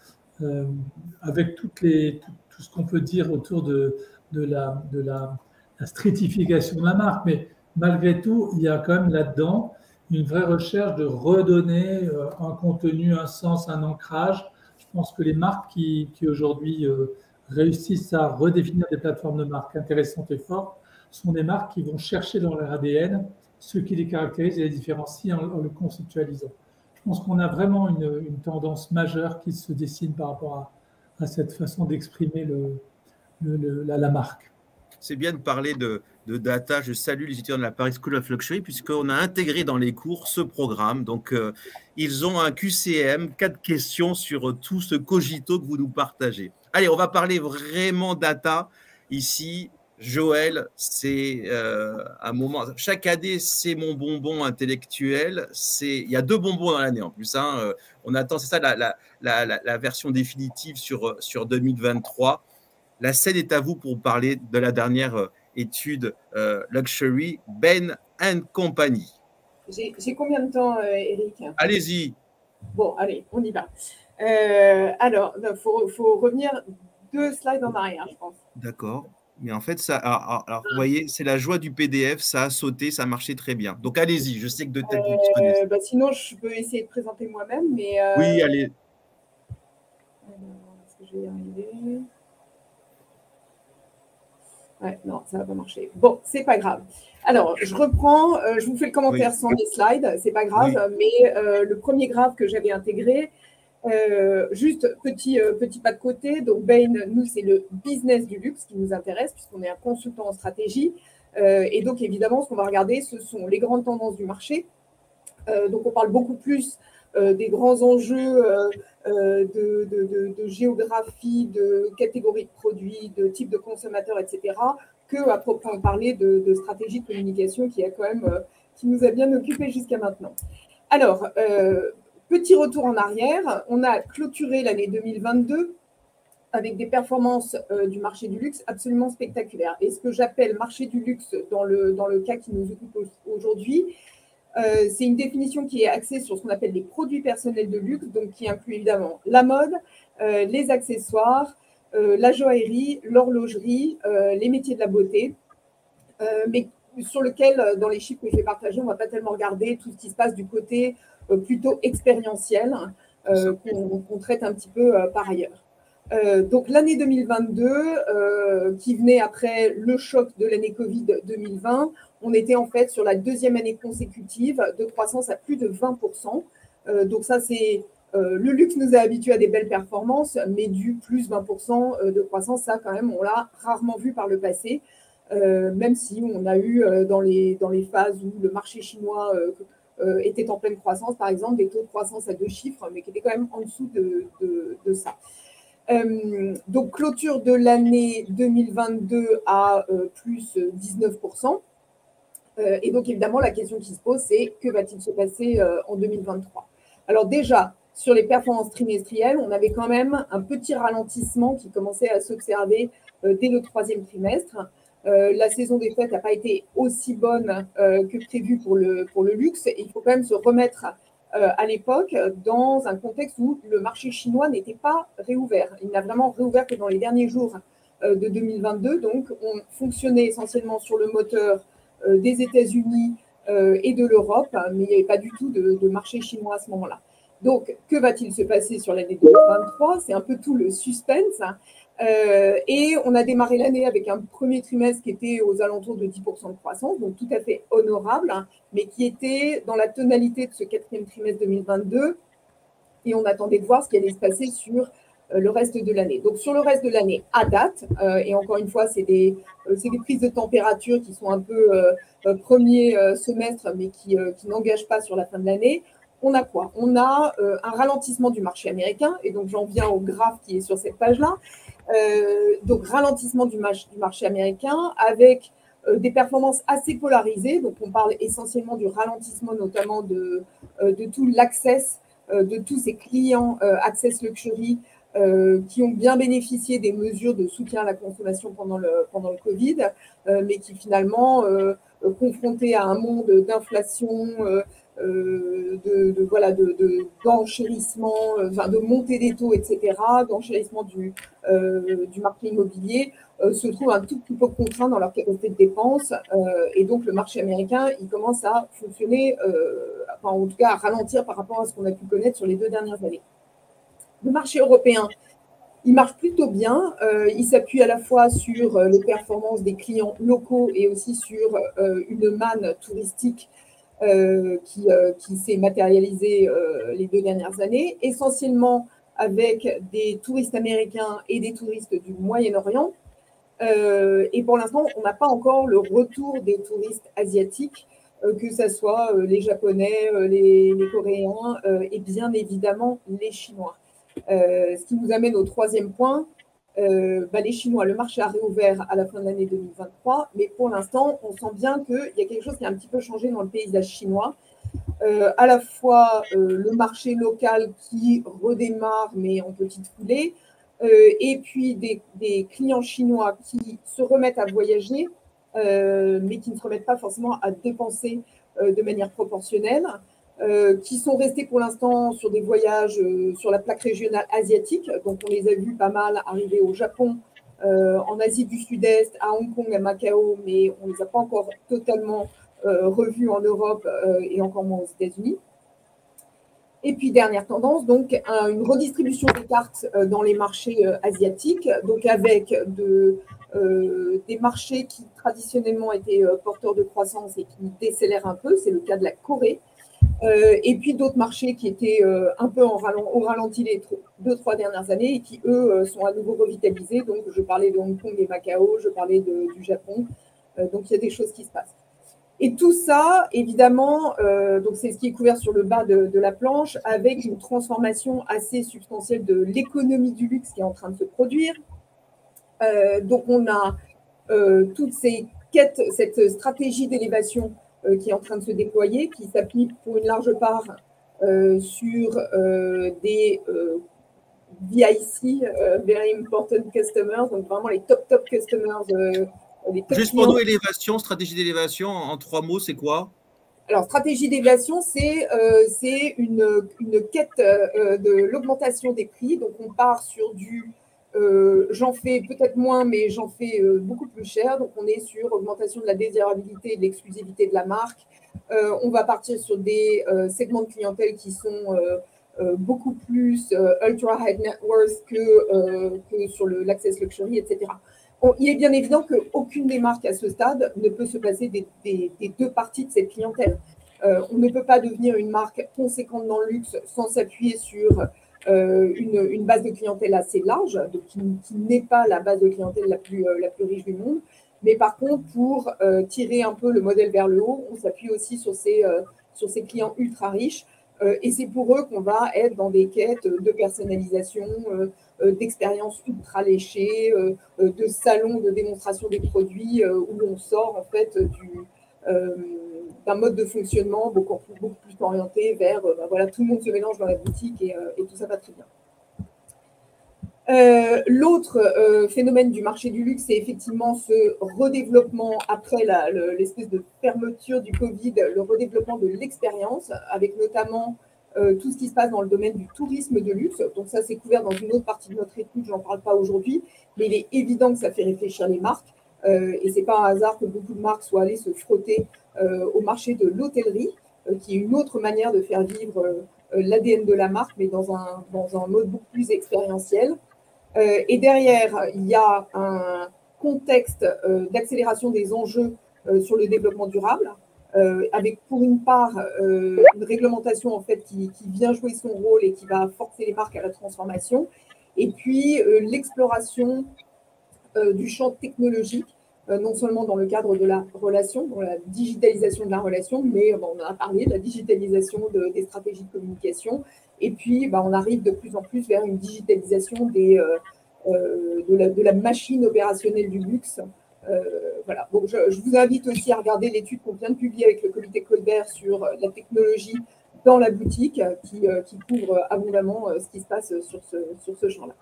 Speaker 4: avec tout ce qu'on peut dire autour de la streetification de la marque, mais malgré tout, il y a quand même là-dedans une vraie recherche de redonner un contenu, un sens, un ancrage. Je pense que les marques qui aujourd'hui réussissent à redéfinir des plateformes de marque intéressantes et fortes sont des marques qui vont chercher dans leur ADN ce qui les caractérise et les différencie en le conceptualisant. Je pense qu'on a vraiment une tendance majeure qui se dessine par rapport à cette façon d'exprimer la marque.
Speaker 1: C'est bien de parler de data. Je salue les étudiants de la Paris School of Luxury puisqu'on a intégré dans les cours ce programme. Donc, ils ont un QCM, 4 questions sur tout ce cogito que vous nous partagez. Allez, on va parler vraiment data ici. Joël, c'est un moment. Chaque année, c'est mon bonbon intellectuel. Il y a 2 bonbons dans l'année en plus. Hein. On attend, c'est ça la version définitive sur 2023. La scène est à vous pour parler de la dernière étude Luxury, Bain & Company.
Speaker 3: J'ai combien de temps, Eric?
Speaker 1: Allez-y.
Speaker 3: Bon, allez, on y va. Alors, il faut revenir 2 slides en arrière, je pense.
Speaker 1: D'accord. Mais en fait, ça, alors vous voyez, c'est la joie du PDF. Ça a sauté, ça marchait très bien. Donc, allez-y. Je sais que de tête, vous connaissez.
Speaker 3: Sinon, je peux essayer de présenter moi-même. Mais,
Speaker 1: oui, allez.
Speaker 3: Est-ce que je vais y arriver? Ouais, non, ça ne va pas marcher. Bon, c'est pas grave. Alors, je reprends, je vous fais le commentaire sans les slides, c'est pas grave, mais le premier graphe que j'avais intégré, juste petit pas de côté, donc Bain, nous, c'est le business du luxe qui nous intéresse, puisqu'on est un consultant en stratégie. Et donc, évidemment, ce qu'on va regarder, ce sont les grandes tendances du marché. Donc, on parle beaucoup plus des grands enjeux de géographie, de catégorie de produits, de type de consommateurs, etc., qu'à proprement parler de stratégie de communication qui nous a bien occupés jusqu'à maintenant. Alors, petit retour en arrière, on a clôturé l'année 2022 avec des performances du marché du luxe absolument spectaculaires. Et ce que j'appelle marché du luxe dans le cas qui nous occupe aujourd'hui, c'est une définition qui est axée sur ce qu'on appelle les produits personnels de luxe, donc qui inclut évidemment la mode, les accessoires, la joaillerie, l'horlogerie, les métiers de la beauté, mais sur lequel, dans les chiffres que j'ai partagés, on ne va pas tellement regarder tout ce qui se passe du côté plutôt expérientiel qu'on traite un petit peu par ailleurs. Donc l'année 2022, qui venait après le choc de l'année Covid 2020, on était en fait sur la 2e année consécutive de croissance à plus de 20%. Donc ça, c'est le luxe nous a habitués à des belles performances, mais du plus 20% de croissance, ça quand même, on l'a rarement vu par le passé, même si on a eu dans les phases où le marché chinois était en pleine croissance, par exemple, des taux de croissance à 2 chiffres, mais qui étaient quand même en dessous de ça. Donc, clôture de l'année 2022 à plus 19%. Et donc, évidemment, la question qui se pose, c'est que va-t-il se passer en 2023? Alors déjà, sur les performances trimestrielles, on avait quand même un petit ralentissement qui commençait à s'observer dès le 3e trimestre. La saison des fêtes n'a pas été aussi bonne que prévu pour le luxe. Et il faut quand même se remettre à l'époque dans un contexte où le marché chinois n'était pas réouvert. Il n'a vraiment réouvert que dans les derniers jours de 2022. Donc, on fonctionnait essentiellement sur le moteur des États-Unis et de l'Europe, mais il n'y avait pas du tout de marché chinois à ce moment-là. Donc, que va-t-il se passer sur l'année 2023? C'est un peu tout le suspense. Et on a démarré l'année avec un premier trimestre qui était aux alentours de 10% de croissance, donc tout à fait honorable, mais qui était dans la tonalité de ce quatrième trimestre 2022. Et on attendait de voir ce qui allait se passer sur le reste de l'année. Donc, sur le reste de l'année, à date, et encore une fois, c'est des prises de température qui sont un peu premier semestre, mais qui n'engagent pas sur la fin de l'année. On a quoi? On a un ralentissement du marché américain, et donc j'en viens au graphe qui est sur cette page-là. Donc, ralentissement du marché américain avec des performances assez polarisées. Donc, on parle essentiellement du ralentissement, notamment de tout l'access, de tous ces clients Access Luxury qui ont bien bénéficié des mesures de soutien à la consommation pendant le Covid, mais qui finalement, confrontés à un monde d'inflation, d'enchérissement, de montée des taux, etc., d'enchérissement du marché immobilier, se trouvent un tout petit peu contraints dans leur capacité de dépense. Et donc, le marché américain, il commence à fonctionner, en tout cas à ralentir par rapport à ce qu'on a pu connaître sur les 2 dernières années. Le marché européen, il marche plutôt bien. Il s'appuie à la fois sur les performances des clients locaux et aussi sur une manne touristique qui s'est matérialisée les 2 dernières années, essentiellement avec des touristes américains et des touristes du Moyen-Orient. Et pour l'instant, on n'a pas encore le retour des touristes asiatiques, que ce soit les Japonais, les Coréens et bien évidemment les Chinois. Ce qui nous amène au 3e point. Les Chinois, le marché a réouvert à la fin de l'année 2023, mais pour l'instant, on sent bien qu'il y a quelque chose qui a un petit peu changé dans le paysage chinois. À la fois le marché local qui redémarre, mais en petite foulée, et puis des clients chinois qui se remettent à voyager, mais qui ne se remettent pas forcément à dépenser de manière proportionnelle. Qui sont restés pour l'instant sur des voyages sur la plaque régionale asiatique. Donc, on les a vus pas mal arriver au Japon, en Asie du Sud-Est, à Hong Kong, à Macao, mais on ne les a pas encore totalement revus en Europe et encore moins aux États-Unis. Et puis, dernière tendance, donc une redistribution des cartes dans les marchés asiatiques, donc avec des marchés qui traditionnellement étaient porteurs de croissance et qui décélèrent un peu. C'est le cas de la Corée. Et puis d'autres marchés qui étaient un peu au ralenti les 2-3 dernières années et qui, eux, sont à nouveau revitalisés. Donc, je parlais de Hong Kong et Macao, je parlais du Japon. Donc, il y a des choses qui se passent. Et tout ça, évidemment, donc c'est ce qui est couvert sur le bas de la planche, avec une transformation assez substantielle de l'économie du luxe qui est en train de se produire. Donc, on a toutes ces quêtes, cette stratégie d'élévation qui est en train de se déployer, qui s'appuie pour une large part sur des VIC, Very Important Customers, donc vraiment les top customers.
Speaker 1: Juste pour nous, élévation, stratégie d'élévation, en 3 mots, c'est quoi?
Speaker 3: Alors, stratégie d'élévation, c'est une quête de l'augmentation des prix. Donc, on part sur du j'en fais peut-être moins, mais j'en fais beaucoup plus cher. Donc, on est sur augmentation de la désirabilité et de l'exclusivité de la marque. On va partir sur des segments de clientèle qui sont beaucoup plus ultra high net worth que sur l'Access Luxury, etc. Il est bien évident qu'aucune des marques à ce stade ne peut se passer des 2 parties de cette clientèle. On ne peut pas devenir une marque conséquente dans le luxe sans s'appuyer sur une base de clientèle assez large, donc qui n'est pas la base de clientèle la plus riche du monde. Mais par contre, pour tirer un peu le modèle vers le haut, on s'appuie aussi sur ces clients ultra riches. Et c'est pour eux qu'on va être dans des quêtes de personnalisation, d'expériences ultra léchées, de salons de démonstration des produits où on sort en fait d'un mode de fonctionnement beaucoup plus orienté vers tout le monde se mélange dans la boutique et tout ça va très bien. L'autre phénomène du marché du luxe, c'est effectivement ce redéveloppement après l'espèce de fermeture du Covid, le redéveloppement de l'expérience, avec notamment tout ce qui se passe dans le domaine du tourisme de luxe. Donc ça, c'est couvert dans une autre partie de notre étude, je n'en parle pas aujourd'hui, mais il est évident que ça fait réfléchir les marques. Et ce n'est pas un hasard que beaucoup de marques soient allées se frotter au marché de l'hôtellerie, qui est une autre manière de faire vivre l'ADN de la marque, mais dans un mode beaucoup plus expérientiel. Et derrière, il y a un contexte d'accélération des enjeux sur le développement durable, avec pour une part une réglementation en fait qui vient jouer son rôle et qui va forcer les marques à la transformation, et puis l'exploration du champ technologique, non seulement dans le cadre de la relation, dans la digitalisation de la relation, mais on en a parlé, de la digitalisation des stratégies de communication, et puis on arrive de plus en plus vers une digitalisation de la machine opérationnelle du luxe. Voilà. Donc, je vous invite aussi à regarder l'étude qu'on vient de publier avec le comité Colbert sur la technologie dans la boutique, qui couvre abondamment ce qui se passe sur ce champ-là.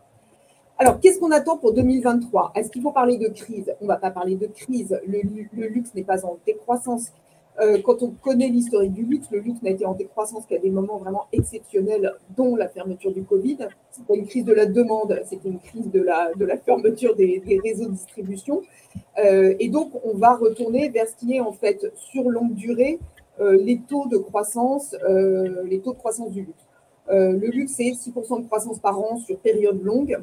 Speaker 3: Alors, qu'est-ce qu'on attend pour 2023? Est-ce qu'il faut parler de crise? On ne va pas parler de crise. Le luxe n'est pas en décroissance. Quand on connaît l'historique du luxe, le luxe n'a été en décroissance qu'à des moments vraiment exceptionnels, dont la fermeture du Covid. Ce n'est pas une crise de la demande, c'était une crise de la fermeture des réseaux de distribution. Et donc, on va retourner vers ce qui est en fait sur longue durée les taux de croissance du luxe. Le luxe, c'est 6% de croissance par an sur période longue.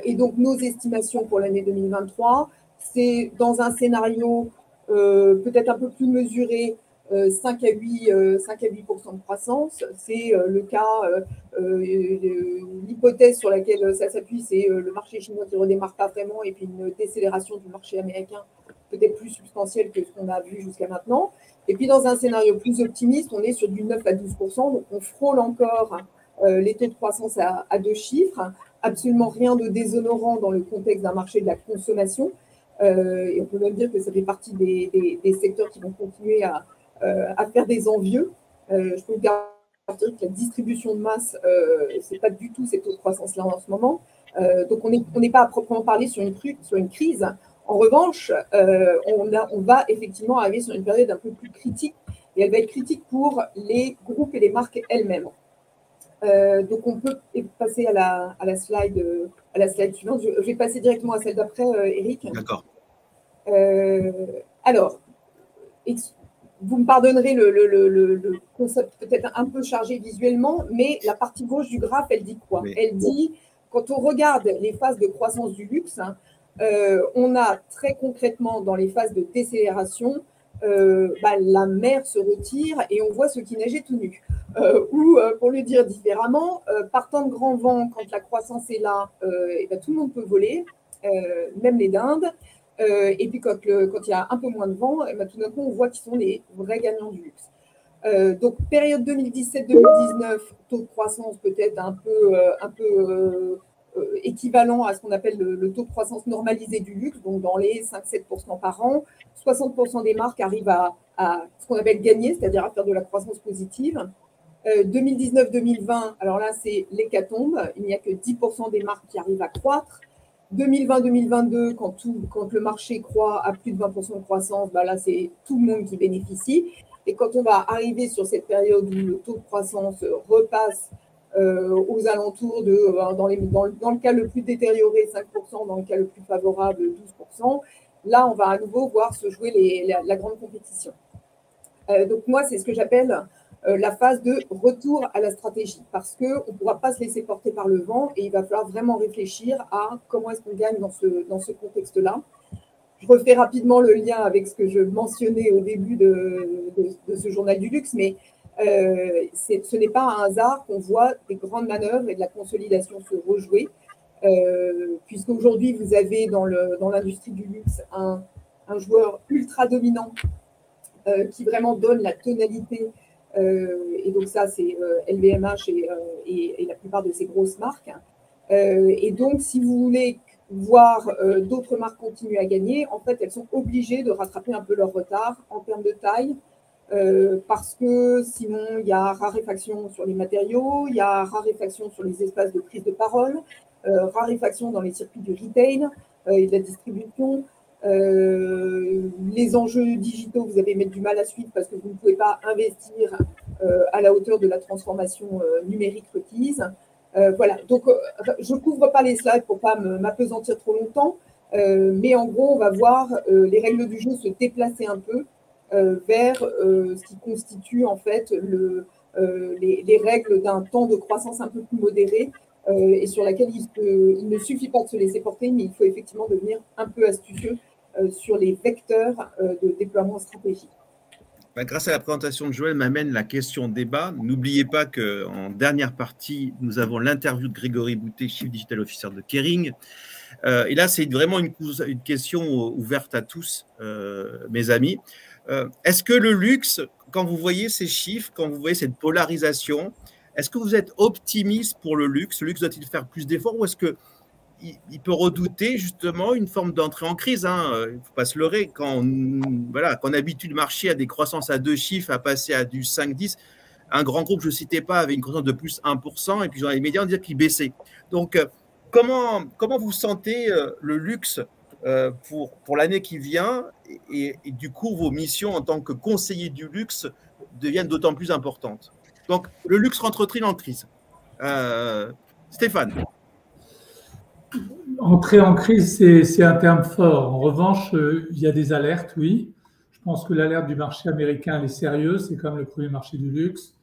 Speaker 3: Et donc, nos estimations pour l'année 2023, c'est dans un scénario peut-être un peu plus mesuré, 5 à 8% de croissance. C'est le cas, l'hypothèse sur laquelle ça s'appuie, c'est le marché chinois qui ne redémarre pas vraiment et puis une décélération du marché américain peut-être plus substantielle que ce qu'on a vu jusqu'à maintenant. Et puis, dans un scénario plus optimiste, on est sur du 9 à 12%, donc on frôle encore les taux de croissance à 2 chiffres. Absolument rien de déshonorant dans le contexte d'un marché de la consommation. Et on peut même dire que ça fait partie des secteurs qui vont continuer à faire des envieux. Je peux vous garantir que la distribution de masse, ce n'est pas du tout ces taux de croissance-là en ce moment. Donc, on n'est pas à proprement parler sur une crise. En revanche, on va effectivement arriver sur une période un peu plus critique, et elle va être critique pour les groupes et les marques elles-mêmes. Donc, on peut passer à la slide suivante. Je vais passer directement à celle d'après, Eric.
Speaker 1: D'accord.
Speaker 3: Alors, vous me pardonnerez, le concept peut-être un peu chargé visuellement, mais la partie gauche du graphe, elle dit quoi? Elle dit, quand on regarde les phases de croissance du luxe, on a très concrètement dans les phases de décélération, la mer se retire et on voit ce qui neigeait tout nu. Ou, pour le dire différemment, partant de grands vents, quand la croissance est là, tout le monde peut voler, même les dindes. Et puis, quand il y a un peu moins de vent, tout d'un coup, on voit qui sont les vrais gagnants du luxe. Donc, période 2017-2019, taux de croissance peut-être un peu équivalent à ce qu'on appelle le taux de croissance normalisé du luxe, donc dans les 5-7% par an. 60% des marques arrivent à ce qu'on appelle gagner, c'est-à-dire à faire de la croissance positive. 2019-2020, alors là, c'est l'hécatombe. Il n'y a que 10% des marques qui arrivent à croître. 2020-2022, quand le marché croît à plus de 20% de croissance, là, c'est tout le monde qui bénéficie. Et quand on va arriver sur cette période où le taux de croissance repasse aux alentours de, dans le cas le plus détérioré, 5%, dans le cas le plus favorable, 12%, là, on va à nouveau voir se jouer la grande compétition. Donc, moi, c'est ce que j'appelle la phase de retour à la stratégie, parce qu'on ne pourra pas se laisser porter par le vent et il va falloir vraiment réfléchir à comment est-ce qu'on gagne dans ce contexte-là. Je refais rapidement le lien avec ce que je mentionnais au début de ce journal du luxe, mais ce n'est pas un hasard qu'on voit des grandes manœuvres et de la consolidation se rejouer, puisqu'aujourd'hui, vous avez dans l'industrie du luxe un joueur ultra dominant qui vraiment donne la tonalité. Et donc ça, c'est LVMH et la plupart de ces grosses marques. Et donc, si vous voulez voir d'autres marques continuer à gagner, en fait, elles sont obligées de rattraper un peu leur retard en termes de taille, parce que sinon, il y a raréfaction sur les matériaux, il y a raréfaction sur les espaces de prise de parole, raréfaction dans les circuits du retail et de la distribution. Les enjeux digitaux, vous allez mettre du mal à suivre parce que vous ne pouvez pas investir à la hauteur de la transformation numérique requise. Voilà, donc je ne couvre pas les slides pour ne pas m'appesantir trop longtemps, Mais en gros, on va voir les règles du jeu se déplacer un peu vers ce qui constitue en fait les règles d'un temps de croissance un peu plus modéré et sur laquelle il ne suffit pas de se laisser porter, mais il faut effectivement devenir un peu astucieux sur les vecteurs de déploiement stratégique.
Speaker 1: Grâce à la présentation de Joël, m'amène la question débat. N'oubliez pas qu'en dernière partie, nous avons l'interview de Grégory Boutet, Chief Digital Officer de Kering. Et là, c'est vraiment une question ouverte à tous, mes amis. Est-ce que le luxe, quand vous voyez ces chiffres, quand vous voyez cette polarisation, est-ce que vous êtes optimiste pour le luxe? Le luxe doit-il faire plus d'efforts ou est-ce qu'il peut redouter justement une forme d'entrée en crise, hein? Il ne faut pas se leurrer. Quand on habitue le marché à des croissances à 2 chiffres, à passer à du 5-10, un grand groupe, je ne citais pas, avait une croissance de plus 1%, et puis dans les médias, on disait qu'il baissait. Donc, comment vous sentez le luxe pour l'année qui vient et du coup, vos missions en tant que conseiller du luxe deviennent d'autant plus importantes? Donc, le luxe rentre-t-il en crise? Stéphane.
Speaker 4: Entrer en crise, c'est un terme fort. En revanche, il y a des alertes, oui. Je pense que l'alerte du marché américain, elle est sérieuse. C'est comme le premier marché du luxe.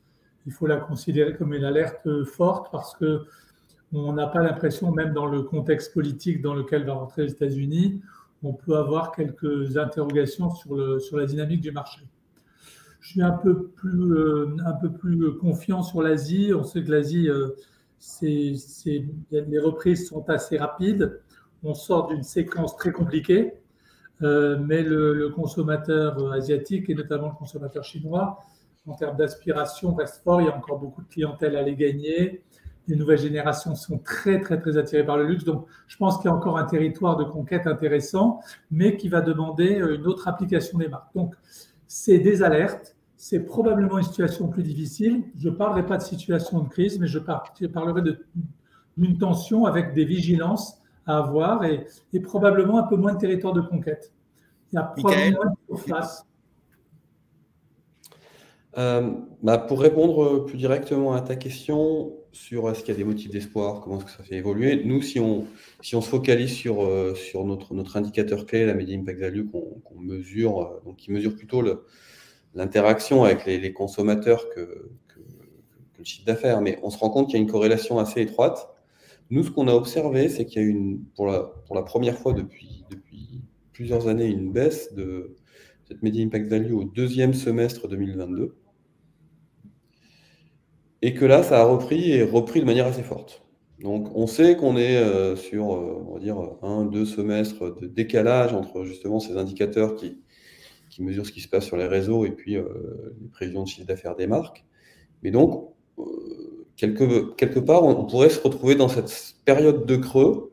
Speaker 4: Il faut la considérer comme une alerte forte parce qu'on n'a pas l'impression, même dans le contexte politique dans lequel va rentrer les États-Unis, on peut avoir quelques interrogations sur la dynamique du marché. Je suis un peu plus confiant sur l'Asie. On sait que l'Asie, les reprises sont assez rapides. On sort d'une séquence très compliquée, mais le consommateur asiatique et notamment le consommateur chinois, en termes d'aspiration, reste fort. Il y a encore beaucoup de clientèle à les gagner. Les nouvelles générations sont très, très, très attirées par le luxe. Donc, je pense qu'il y a encore un territoire de conquête intéressant, mais qui va demander une autre application des marques. Donc, c'est des alertes. C'est probablement une situation plus difficile. Je ne parlerai pas de situation de crise, mais je parlerai d'une tension avec des vigilances à avoir et probablement un peu moins de territoire de conquête. Il y a probablement une surface.
Speaker 5: Pour répondre plus directement à ta question sur est-ce qu'il y a des motifs d'espoir, comment est-ce que ça fait évoluer, nous, si on se focalise sur notre indicateur clé, la Media Impact Value qu'on mesure, donc qui mesure plutôt l'interaction avec les consommateurs que le chiffre d'affaires, mais on se rend compte qu'il y a une corrélation assez étroite. Nous, ce qu'on a observé, c'est qu'il y a pour la première fois depuis plusieurs années une baisse de cette Media Impact Value au deuxième semestre 2022. Et que là, ça a repris de manière assez forte. Donc, on sait qu'on est sur, on va dire, 1-2 semestres de décalage entre justement ces indicateurs qui mesurent ce qui se passe sur les réseaux et puis les prévisions de chiffre d'affaires des marques. Mais donc, quelque part, on pourrait se retrouver dans cette période de creux.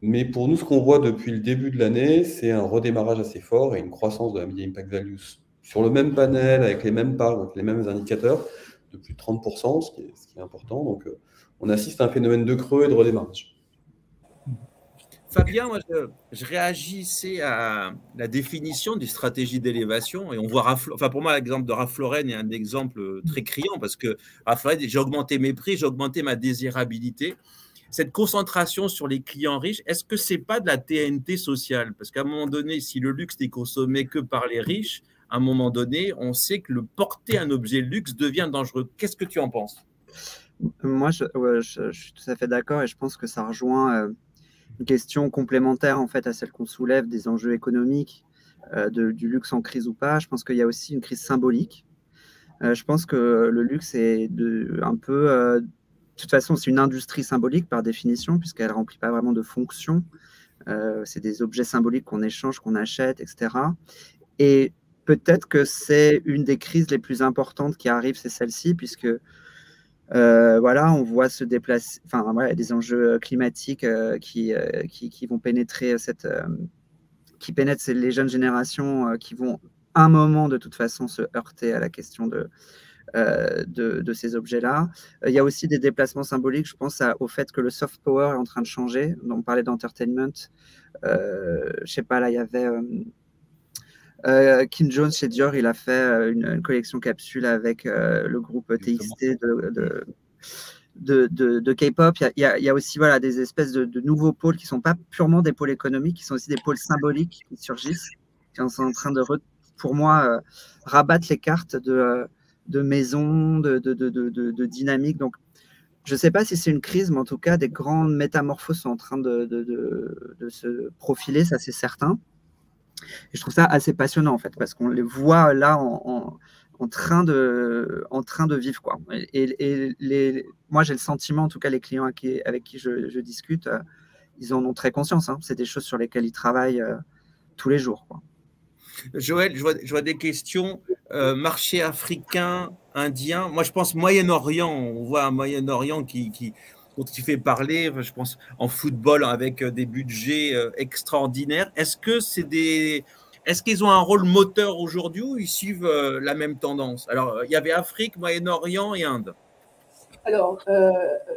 Speaker 5: Mais pour nous, ce qu'on voit depuis le début de l'année, c'est un redémarrage assez fort et une croissance de la Media Impact Value sur le même panel, avec les mêmes parts, donc les mêmes indicateurs, de plus de 30%, ce qui est important. Donc, on assiste à un phénomène de creux et de redémarrage.
Speaker 1: Fabien, moi, je réagissais à la définition des stratégies d'élévation et on voit pour moi, l'exemple de Ralph Lauren est un exemple très criant parce que Ralph Lauren, j'ai augmenté mes prix, j'ai augmenté ma désirabilité. Cette concentration sur les clients riches, est-ce que c'est pas de la TNT sociale? Parce qu'à un moment donné, si le luxe n'est consommé que par les riches, à un moment donné, on sait que le porter un objet luxe devient dangereux. Qu'est-ce que tu en penses?
Speaker 6: Moi, je suis tout à fait d'accord et je pense que ça rejoint une question complémentaire en fait à celle qu'on soulève des enjeux économiques du luxe en crise ou pas. Je pense qu'il y a aussi une crise symbolique. Je pense que le luxe est un peu... de toute façon, c'est une industrie symbolique par définition puisqu'elle ne remplit pas vraiment de fonction. C'est des objets symboliques qu'on échange, qu'on achète, etc. Et peut-être que c'est une des crises les plus importantes qui arrivent, c'est celle-ci, puisque on voit se déplacer, des enjeux climatiques qui vont pénétrer qui pénètrent les jeunes générations qui vont à un moment de toute façon se heurter à la question de ces objets-là. Il y a aussi des déplacements symboliques. Je pense au fait que le soft power est en train de changer. On parlait d'entertainment. Je sais pas, là, il y avait Kim Jones chez Dior, il a fait une collection capsule avec le groupe TXT de K-pop. Il y a aussi voilà, des espèces de nouveaux pôles qui ne sont pas purement des pôles économiques, qui sont aussi des pôles symboliques qui surgissent, qui sont en train de, pour moi, rabattre les cartes de maison, de dynamique. Donc, je ne sais pas si c'est une crise, mais en tout cas, des grandes métamorphoses sont en train de se profiler, ça c'est certain. Et je trouve ça assez passionnant, en fait, parce qu'on les voit là en train de vivre, quoi. Moi, j'ai le sentiment, en tout cas, les clients avec qui je discute, ils en ont très conscience. Hein. C'est des choses sur lesquelles ils travaillent tous les jours, quoi.
Speaker 1: Joël, je vois des questions. Marché africain, indien. Moi, je pense Moyen-Orient. On voit un Moyen-Orient dont il fait parler, je pense, en football avec des budgets extraordinaires. Est-ce qu'ils ont un rôle moteur aujourd'hui ou ils suivent la même tendance? Alors, il y avait Afrique, Moyen-Orient et Inde.
Speaker 3: Alors,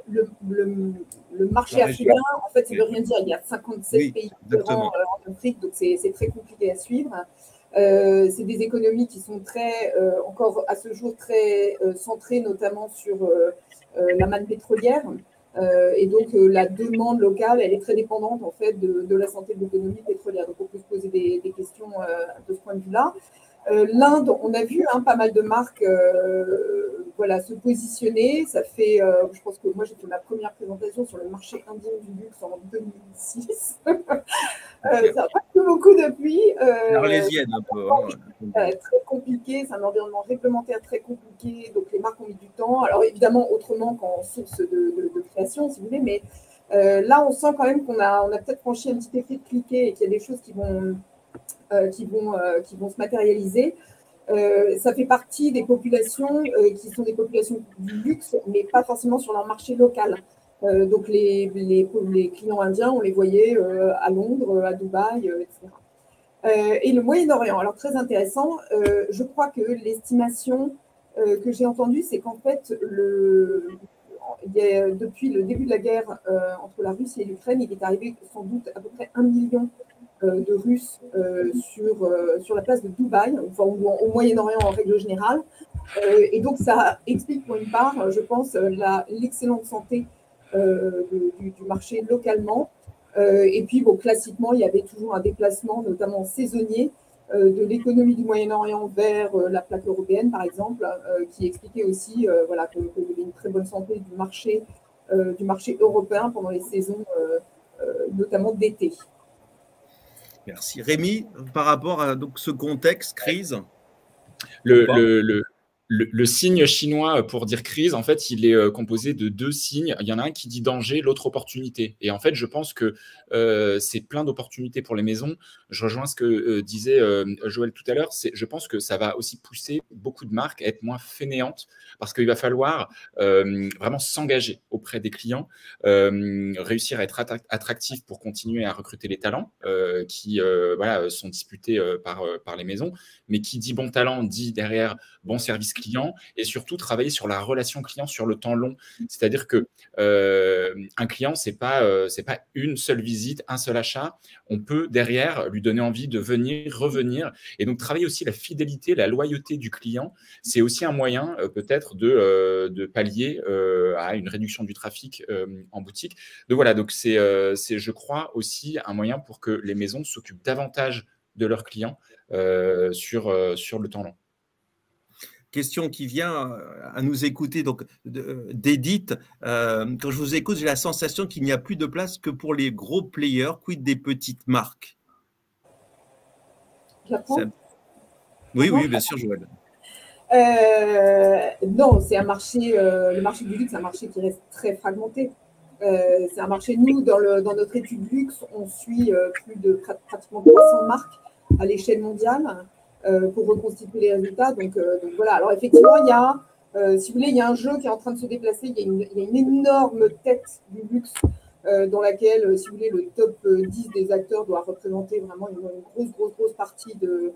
Speaker 3: le marché africain, en fait, ça ne veut rien dire. Il y a 57 pays différents en Afrique, donc c'est très compliqué à suivre. C'est des économies qui sont encore à ce jour très centrées, notamment sur la manne pétrolière. Et donc, la demande locale, elle est très dépendante, en fait, de la santé de l'économie pétrolière. Donc, on peut se poser des questions de ce point de vue-là. L'Inde, on a vu pas mal de marques se positionner. Ça fait, je pense que moi, j'ai fait ma première présentation sur le marché indien du luxe en 2006. Ça n'a pas fait beaucoup depuis.
Speaker 1: Arlésienne, un peu.
Speaker 3: Très compliqué, c'est un environnement réglementaire très compliqué, donc les marques ont mis du temps. Alors évidemment, autrement qu'en source de création, si vous voulez, mais là, on sent quand même qu'on a peut-être franchi un petit effet de cliquet et qu'il y a des choses qui vont se matérialiser. Ça fait partie des populations qui sont des populations du luxe, mais pas forcément sur leur marché local. Donc, les clients indiens, on les voyait à Londres, à Dubaï, etc. Et le Moyen-Orient, alors très intéressant, je crois que l'estimation que j'ai entendue, c'est qu'en fait, depuis le début de la guerre entre la Russie et l'Ukraine, il est arrivé sans doute à peu près 1 million de Russes sur la place de Dubaï, enfin, au Moyen-Orient en règle générale. Et donc, ça explique pour une part, je pense, l'excellente santé du marché localement. Et puis, classiquement, il y avait toujours un déplacement, notamment saisonnier, de l'économie du Moyen-Orient vers la plaque européenne, par exemple, qui expliquait aussi qu'il y avait une très bonne santé du marché européen pendant les saisons, notamment d'été.
Speaker 1: Merci. Rémi, par rapport à ce contexte, crise,
Speaker 2: le signe chinois pour dire crise, en fait, il est composé de 2 signes. Il y en a un qui dit danger, l'autre opportunité. Et en fait, je pense que c'est plein d'opportunités pour les maisons. Je rejoins ce que disait Joël tout à l'heure. Je pense que ça va aussi pousser beaucoup de marques à être moins fainéantes parce qu'il va falloir vraiment s'engager auprès des clients, réussir à être attractif pour continuer à recruter les talents qui sont disputés par les maisons. Mais qui dit bon talent dit derrière bon service client et surtout travailler sur la relation client sur le temps long. C'est-à-dire que un client, c'est pas une seule visite, un seul achat. On peut derrière lui donner envie de venir, revenir. Et donc, travailler aussi la fidélité, la loyauté du client, c'est aussi un moyen peut-être de pallier à une réduction du trafic en boutique. Donc voilà, donc c'est, je crois, aussi un moyen pour que les maisons s'occupent davantage de leurs clients sur le temps long.
Speaker 1: Question qui vient à nous écouter, donc d'Edith. Quand je vous écoute, j'ai la sensation qu'il n'y a plus de place que pour les gros players. Quid des petites marques? Oui, bien sûr, Joël.
Speaker 3: Non, c'est un marché, le marché du luxe, c'est un marché qui reste très fragmenté. C'est un marché, nous, dans notre étude luxe, on suit plus de pratiquement 300 marques à l'échelle mondiale pour reconstituer les résultats. Donc voilà, alors effectivement, il y a, si vous voulez, il y a un jeu qui est en train de se déplacer, il y a une énorme tête du luxe dans laquelle, si vous voulez, le top 10 des acteurs doit représenter vraiment une grosse partie de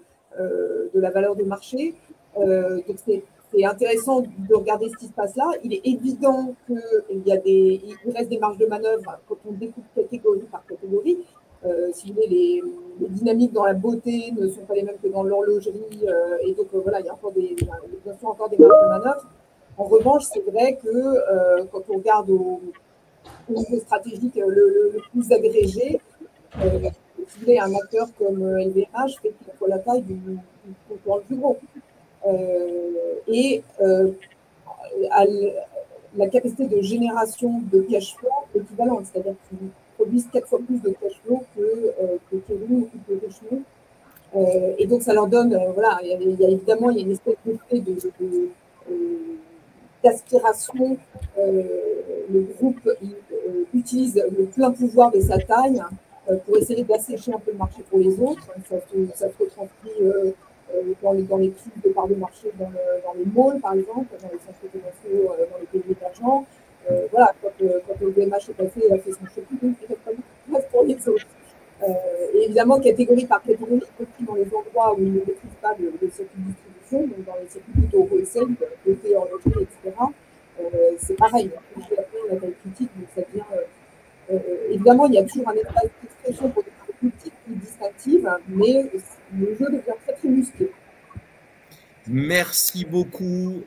Speaker 3: la valeur de marché. Donc c'est intéressant de regarder ce qui se passe là. Il est évident qu'il reste des marges de manœuvre quand on découpe catégorie par catégorie. Si vous voulez, les dynamiques dans la beauté ne sont pas les mêmes que dans l'horlogerie. Et donc, voilà, il y a encore bien sûr encore des marges de manœuvre. En revanche, c'est vrai que quand on regarde au niveau stratégique le plus agrégé, si vous voulez, un acteur comme LVMH fait contre la taille du concurrent le plus gros. Et la capacité de génération de cash flow équivalente, c'est-à-dire qu'ils produisent 4 fois plus de cash flow que Kering ou que Richemont. Et donc, ça leur donne, voilà, il y a évidemment une espèce d'effet d'aspiration. Le groupe utilise le plein pouvoir de sa taille pour essayer d'assécher un peu le marché pour les autres. Ça se retranscrit dans les prix de part de marché dans les malls, par exemple, dans les centres commerciaux, dans les pays émergents. Voilà, quand le VMH est passé, il a fait son shopping, il n'y a pas beaucoup de place pour les autres. Et évidemment, catégorie par catégorie, y compris dans les endroits où ils ne maîtrisent pas le circuit de distribution, donc dans les circuits plutôt wholesale, côté horlogerie, etc. C'est pareil. Après, on a taille critique, donc ça devient. Évidemment, il y a toujours un espace d'expression pour des plus petites, plus distinctives, mais le jeu devient très, très musclé.
Speaker 1: Merci beaucoup.